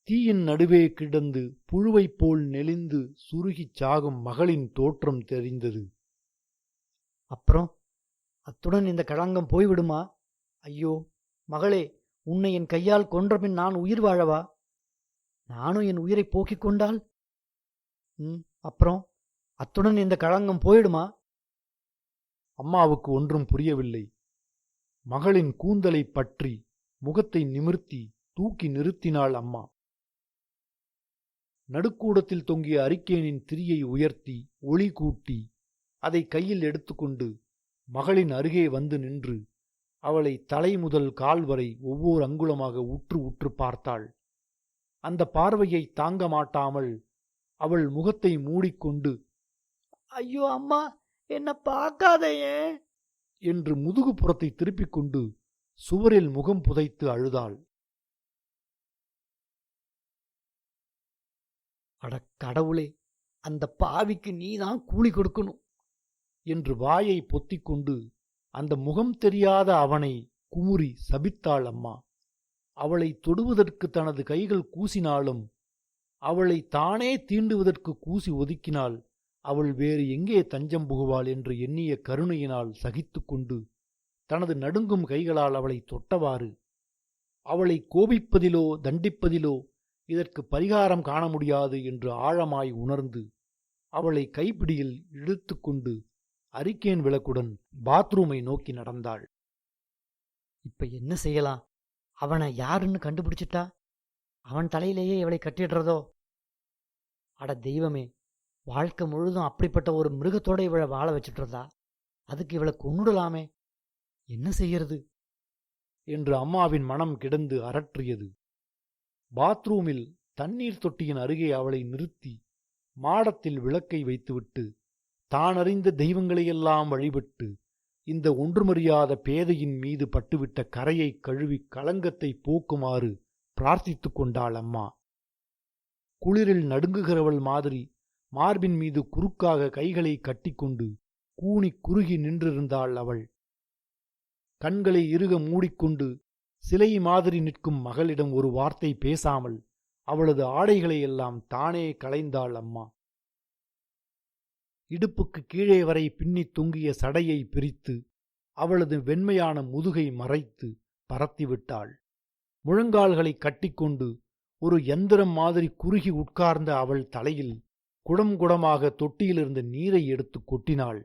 Speaker 1: தீயின் நடுவே கிடந்து புழுவைப் போல் நெளிந்து சுருகிச் சாகும் மகளின் தோற்றம் தெரிந்தது.
Speaker 2: அப்புறம் அத்துடன் இந்த களங்கம் போய்விடுமா? ஐயோ மகளே, உன்னை என் கையால் கொன்றபின் நான் உயிர் வாழவா? நானும் என் உயிரை போக்கிக் கொண்டால் அப்புறம் அத்துடன் இந்த களங்கம் போயிடுமா?
Speaker 1: அம்மாவுக்கு ஒன்றும் புரியவில்லை. மகளின் கூந்தலை பற்றி முகத்தை நிமிர்த்தி தூக்கி நிறுத்தினாள் அம்மா. நடுக்கூடத்தில் தொங்கிய அரிக்கேனின் திரியை உயர்த்தி ஒளி கூட்டி அதை கையில் எடுத்துக்கொண்டு மகளின் அருகே வந்து நின்று அவளை தலை முதல் கால் வரை ஒவ்வொரு அங்குலமாக உற்று உற்று பார்த்தாள். அந்த பார்வையை தாங்க மாட்டாமல் அவள் முகத்தை மூடிக்கொண்டு,
Speaker 2: ஐயோ அம்மா, என்ன பார்க்காதையே
Speaker 1: என்று முதுகுப்புறத்தை திருப்பிக் கொண்டு சுவரில் முகம் புதைத்து அழுதாள்.
Speaker 2: அட கடவுளே, அந்த பாவிக்கு நீதான் கூலி கொடுக்கணும்
Speaker 1: என்று வாயை பொத்திக்கொண்டு அந்த முகம் தெரியாத அவனை குமுறி சபித்தாள் அம்மா. அவளை தொடுவதற்கு தனது கைகள் கூசினாலும், அவளை தானே தீண்டுவதற்கு கூசி ஒதுக்கினாள். அவள் வேறு எங்கே தஞ்சம் புகுவாள் என்று எண்ணிய கருணையினால் சகித்துக்கொண்டு தனது நடுங்கும் கைகளால் அவளை தொட்டவாறு, அவளை கோபிப்பதிலோ தண்டிப்பதிலோ இதற்கு பரிகாரம் காண முடியாது என்று ஆழமாய் உணர்ந்து அவளை கைப்பிடியில் இழுத்து கொண்டு அரிக்கேன் விளக்குடன் பாத்ரூமை நோக்கி நடந்தாள்.
Speaker 2: இப்ப என்ன செய்யலாம்? அவனை யாருன்னு கண்டுபிடிச்சிட்டா அவன் தலையிலேயே இவளை கட்டிடுறதோ? அட தெய்வமே, வாழ்க்கை முழுதும் அப்படிப்பட்ட ஒரு மிருகத்தோட இவளை வாழ வச்சுட்டுறதா? அதுக்கு இவளை கொன்னுடலாமே, என்ன செய்யறது
Speaker 1: என்று அம்மாவின் மனம் கிடந்து அரற்றியது. பாத்ரூமில் தண்ணீர் தொட்டியின் அருகே அவளை நிறுத்தி மாடத்தில் விளக்கை வைத்துவிட்டு தானறிந்த தெய்வங்களையெல்லாம் வழிபட்டு இந்த ஒன்றுமறியாத பேதையின் மீது பட்டுவிட்ட கரையை கழுவி களங்கத்தை போக்குமாறு பிரார்த்தித்துக் கொண்டாள் அம்மா. குளிரில் நடுங்குகிறவள் மாதிரி மார்பின் மீது குறுக்காக கைகளை கட்டிக்கொண்டு கூனி குறுகி நின்றிருந்தாள் அவள். கண்களை இறுக மூடிக்கொண்டு சிலை மாதிரி நிற்கும் மகளிடம் ஒரு வார்த்தை பேசாமல் அவளது ஆடைகளையெல்லாம் தானே களைந்தாள் அம்மா. இடுப்புக்கு கீழே வரை பின்னித் தொங்கிய சடையை பிரித்து அவளது வெண்மையான முதுகை மறைத்து பரத்திவிட்டாள். முழங்கால்களை கட்டிக்கொண்டு ஒரு யந்திரம் மாதிரி குறுகி உட்கார்ந்த அவள் தலையில் குடம் குடமாக தொட்டியிலிருந்த நீரை எடுத்து கொட்டினாள்.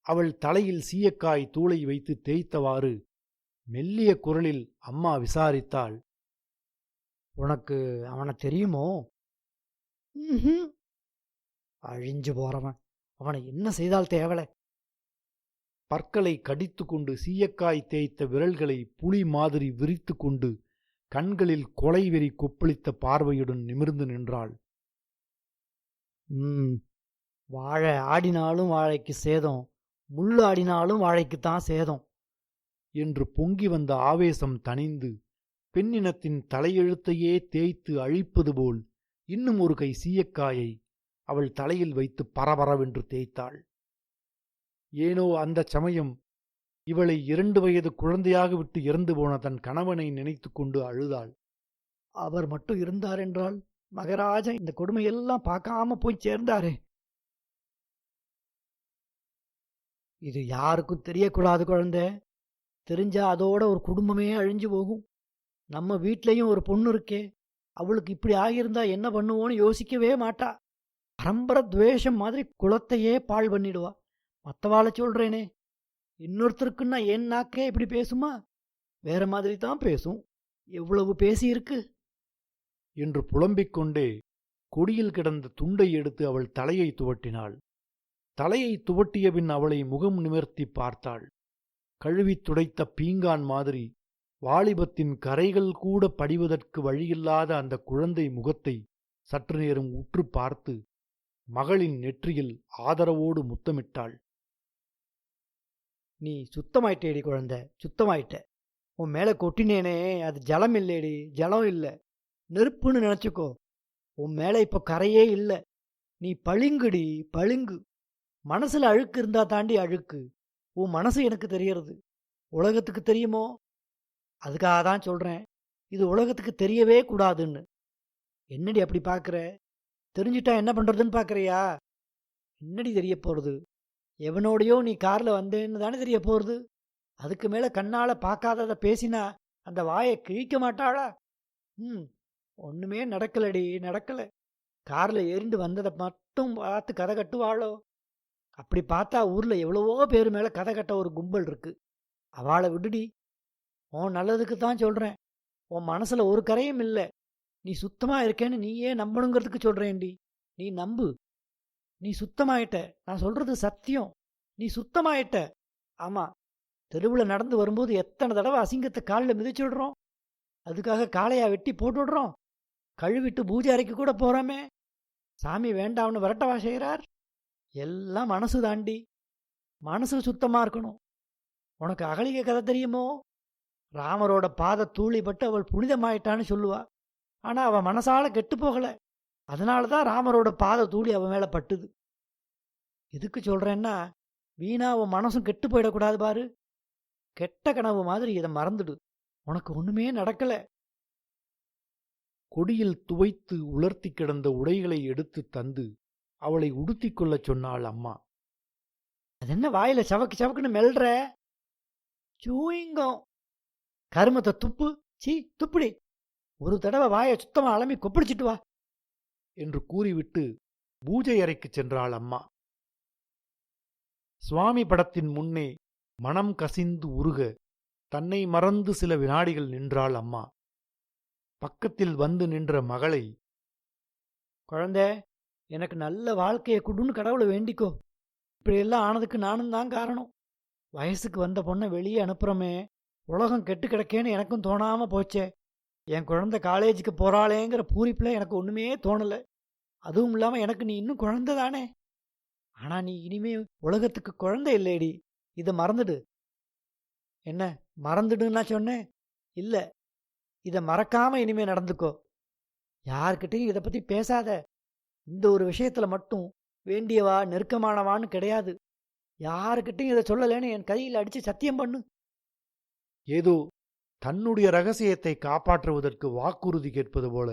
Speaker 1: அவள் தலையில் சீயக்காய் தூளை வைத்து தேய்த்தவாறு மெல்லிய குரலில் அம்மா விசாரித்தாள்.
Speaker 2: உனக்கு அவனை தெரியுமோ? அழிஞ்சு போறவன், அவனை என்ன செய்தால் தேவலை?
Speaker 1: பற்களை கடித்து கொண்டு சீயக்காய் தேய்த்த விரல்களை புலி மாதிரி விரித்து கொண்டு கண்களில் கொலை வெறி கொப்பளித்த பார்வையுடன் நிமிர்ந்து நின்றாள்.
Speaker 2: வாழை ஆடினாலும் வாழைக்கு சேதம், முள்ளு ஆடினாலும் வாழைக்குத்தான் சேதம்
Speaker 1: என்று பொங்கி வந்த ஆவேசம் தணிந்து பெண்ணினத்தின் தலையெழுத்தையே தேய்த்து அழிப்பது போல் இன்னும் ஒரு கை சீயக்காயை அவள் தலையில் வைத்து பரபரவென்று தேய்த்தாள். ஏனோ அந்த சமயம் இவளை 2 வயது குழந்தையாக விட்டு இறந்து போன தன் கணவனை நினைத்து கொண்டு அழுதாள்.
Speaker 2: அவர் மட்டும் இருந்தார் என்றால் மகராஜன் இந்த கொடுமையெல்லாம் பார்க்காம போய் சேர்ந்தாரே. இது யாருக்கும் தெரியக்கூடாது குழந்தை. தெரிஞ்சா அதோட ஒரு குடும்பமே அழிஞ்சு போகும். நம்ம வீட்லயும் ஒரு பொண்ணு இருக்கே, அவளுக்கு இப்படி ஆகியிருந்தா என்ன பண்ணுவோன்னு யோசிக்கவே மாட்டா. பரம்பரை துவேஷம் மாதிரி குலத்தையே பாழ் பண்ணிடுவா. மற்றவாளை சொல்றேனே, இன்னொருத்தருக்குன்னா என் நாக்கே இப்படி பேசுமா? வேற மாதிரி தான் பேசும். எவ்வளவு பேசியிருக்கு
Speaker 1: என்று புலம்பிக் கொண்டே கொடியில் கிடந்த துண்டை எடுத்து அவள் தலையை துவட்டினாள். தலையை துவட்டிய பின் அவளை முகம் நிமிர்த்தி பார்த்தாள். கழுவித் துடைத்த பீங்கான் மாதிரி வாலிபத்தின் கரைகள் கூட படிவதற்கு வழியில்லாத அந்த குழந்தை முகத்தை சற்று நேரம் உற்று பார்த்து மகளின் நெற்றியில் ஆதரவோடு முத்தமிட்டாள்.
Speaker 2: நீ சுத்தமாயிட்டேடி குழந்தை, சுத்தமாயிட்ட. உன் மேல கொட்டினேனே, அது ஜலம் இல்லேடி, ஜலம் இல்ல, நெருப்புன்னு நினைச்சுக்கோ. உன் மேல இப்ப கரையே இல்ல. நீ பளிங்குடி, பளிங்கு. மனசுல அழுக்கு இருந்தா தாண்டி அழுக்கு. உன் மனசு எனக்கு தெரியறது, உலகத்துக்கு தெரியுமோ? அதுக்காக தான் சொல்றேன், இது உலகத்துக்கு தெரியவே கூடாதுன்னு. என்னடி அப்படி பாக்குற? தெரிஞ்சுட்டா என்ன பண்றதுன்னு பாக்குறியா? என்னடி தெரிய போறது? எவனோடையோ நீ கார்ல வந்தேன்னு தானே தெரிய போறது. அதுக்கு மேல கண்ணால பார்க்காதத பேசினா அந்த வாயை கிழிக்க மாட்டாளா? ஒண்ணுமே நடக்கலடி, நடக்கல. கார்ல ஏறிண்டு வந்ததை மட்டும் பார்த்து கதை கட்டுவாளோ? அப்படி பார்த்தா ஊர்ல எவ்வளவோ பேர் மேல கதை கட்ட ஒரு கும்பல் இருக்கு. அவளை விடுடி. உன் நல்லதுக்கு தான் சொல்றேன். உன் மனசுல ஒரு கரையும் இல்ல. நீ சுத்தமா இருக்கேன்னு நீயே நம்பணுங்கிறதுக்கு சொல்றேன்டி. நீ நம்பு. நீ சுத்தமாயிட்ட. நான் சொல்றது சத்தியம். நீ சுத்தமாயிட்ட. ஆமா, தெருவில் நடந்து வரும்போது எத்தனை தடவை அசிங்கத்தை காலில் மிதிச்சுடுறோம். அதுக்காக காளையா வெட்டி போட்டுடுறோம். கழுவிட்டு பூஜை அறைக்கு கூட போறோமே. சாமி வேண்டாம்னு விரட்டவா செய்கிறார்? எல்லாம் மனசு தாண்டி. மனசு சுத்தமா இருக்கணும். உனக்கு அகலிகை கதை தெரியுமோ? ராமரோட பாத தூளிப்பட்டு அவள் புனிதமாயிட்டான்னு சொல்லுவா. ஆனா அவ மனசால கெட்டு போகல. அதனாலதான் ராமரோட பாத தூளி அவன் மேல பட்டுது. எதுக்கு சொல்றேன்னா, வீணா உன் மனசும் கெட்டு போயிடக்கூடாது பாரு. கெட்ட கனவு மாதிரி இதை மறந்துடு. உனக்கு ஒண்ணுமே நடக்கல.
Speaker 1: கொடியில் துவைத்து உலர்த்தி கிடந்த உடைகளை எடுத்து தந்து அவளை உடுத்திக் கொள்ளச் சொன்னாள் அம்மா.
Speaker 2: அது என்ன வாயில சவக்கு சவக்குன்னு மெல்ற? சூயிங்கம். கருமத்தை துப்பு. சீ, துப்புடி. ஒரு தடவை வாயை சுத்தமா அலம்பி கொப்படிச்சிட்டு வா
Speaker 1: என்று கூறிவிட்டு பூஜை அறைக்குச் சென்றாள் அம்மா. சுவாமி படத்தின் முன்னே மனம் கசிந்து உருக தன்னை மறந்து சில வினாடிகள் நின்றாள் அம்மா. பக்கத்தில் வந்து நின்ற மகளை,
Speaker 2: குழந்தை, எனக்கு நல்ல வாழ்க்கையை குடுன்னு கடவுளை வேண்டிக்கோ. இப்படியெல்லாம் ஆனதுக்கு நானும் தான் காரணம். வயசுக்கு வந்த பொண்ணை வெளியே அனுப்புறமே, உலகம் கெட்டு கிடக்கேன்னு எனக்கும் தோணாம போச்சே. என் குழந்தை காலேஜுக்கு போறாளேங்கிற பூரிப்பில் எனக்கு ஒண்ணுமே தோணலை. அதுவும் இல்லாம எனக்கு நீ இன்னும் குழந்தை தானே. ஆனா நீ இனிமே உலகத்துக்கு குழந்தை இல்லையடி. இதை மறந்துடு. என்ன மறந்துடுன்னா சொன்னேன்? இல்ல, இதை மறக்காம இனிமே நடந்துக்கோ. யார்கிட்டையும் இதை பத்தி பேசாத. இந்த ஒரு விஷயத்துல மட்டும் வேண்டியவா நெருக்கமானவான்னு கிடையாது. யாருக்கிட்டையும் இதை சொல்லலேன்னு என் கையில் அடிச்சு சத்தியம் பண்ணு.
Speaker 1: ஏதோ தன்னுடைய ரகசியத்தை காப்பாற்றுவதற்கு வாக்குறுதி கேட்பது போல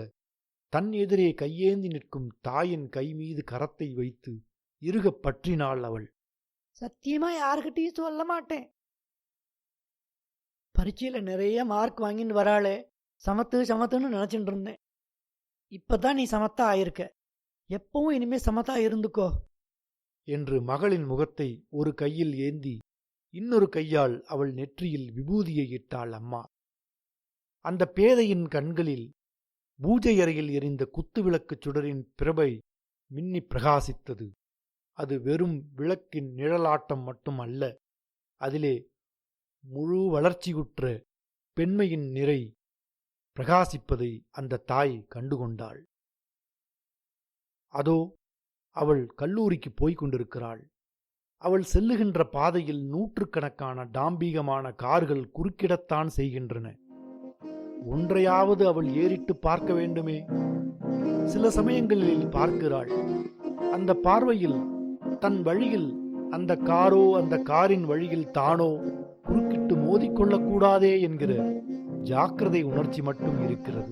Speaker 1: தன் எதிரே கையேந்தி நிற்கும் தாயின் கை மீது கரத்தை வைத்து இறுகப் பற்றினாள் அவள்.
Speaker 2: சத்தியமா யாருக்கிட்டையும் சொல்ல மாட்டேன். பரீட்சையில நிறைய மார்க் வாங்கின்னு வராளே, சமத்து சமத்துன்னு நினைச்சுட்டு இருந்தேன். இப்பதான் நீ சமத்தா ஆயிருக்க. எப்பவும் இனிமே சமத்தா இருந்துக்கோ
Speaker 1: என்று மகளின் முகத்தை ஒரு கையில் ஏந்தி இன்னொரு கையால் அவள் நெற்றியில் விபூதியை இட்டாள் அம்மா. அந்த பேதையின் கண்களில் பூஜை அறையில் எரிந்த குத்துவிளக்குச் சுடரின் பிரபை மின்னி பிரகாசித்தது. அது வெறும் விளக்கின் நிழலாட்டம் மட்டும் அல்ல, அதிலே முழு வளர்ச்சியுற்ற பெண்மையின் நிறை பிரகாசிப்பதை அந்த தாய் கண்டுகொண்டாள். அதோ அவள் கல்லூரிக்கு போய்க் கொண்டிருக்கிறாள். அவள் செல்லுகின்ற பாதையில் நூற்றுக்கணக்கான டாம்பீகமான கார்கள் குறுக்கிடத்தான் செய்கின்றன. ஒன்றையாவது அவள் ஏறிட்டு பார்க்க வேண்டுமே. சில சமயங்களில் பார்க்கிறாள். அந்த பார்வையில் தன் வழியில் அந்த காரோ அந்த காரின் வழியில் தானோ குறுக்கிட்டு மோதிக்கொள்ளக்கூடாதே என்கிற ஜாக்கிரதை உணர்ச்சி மட்டும் இருக்கிறது.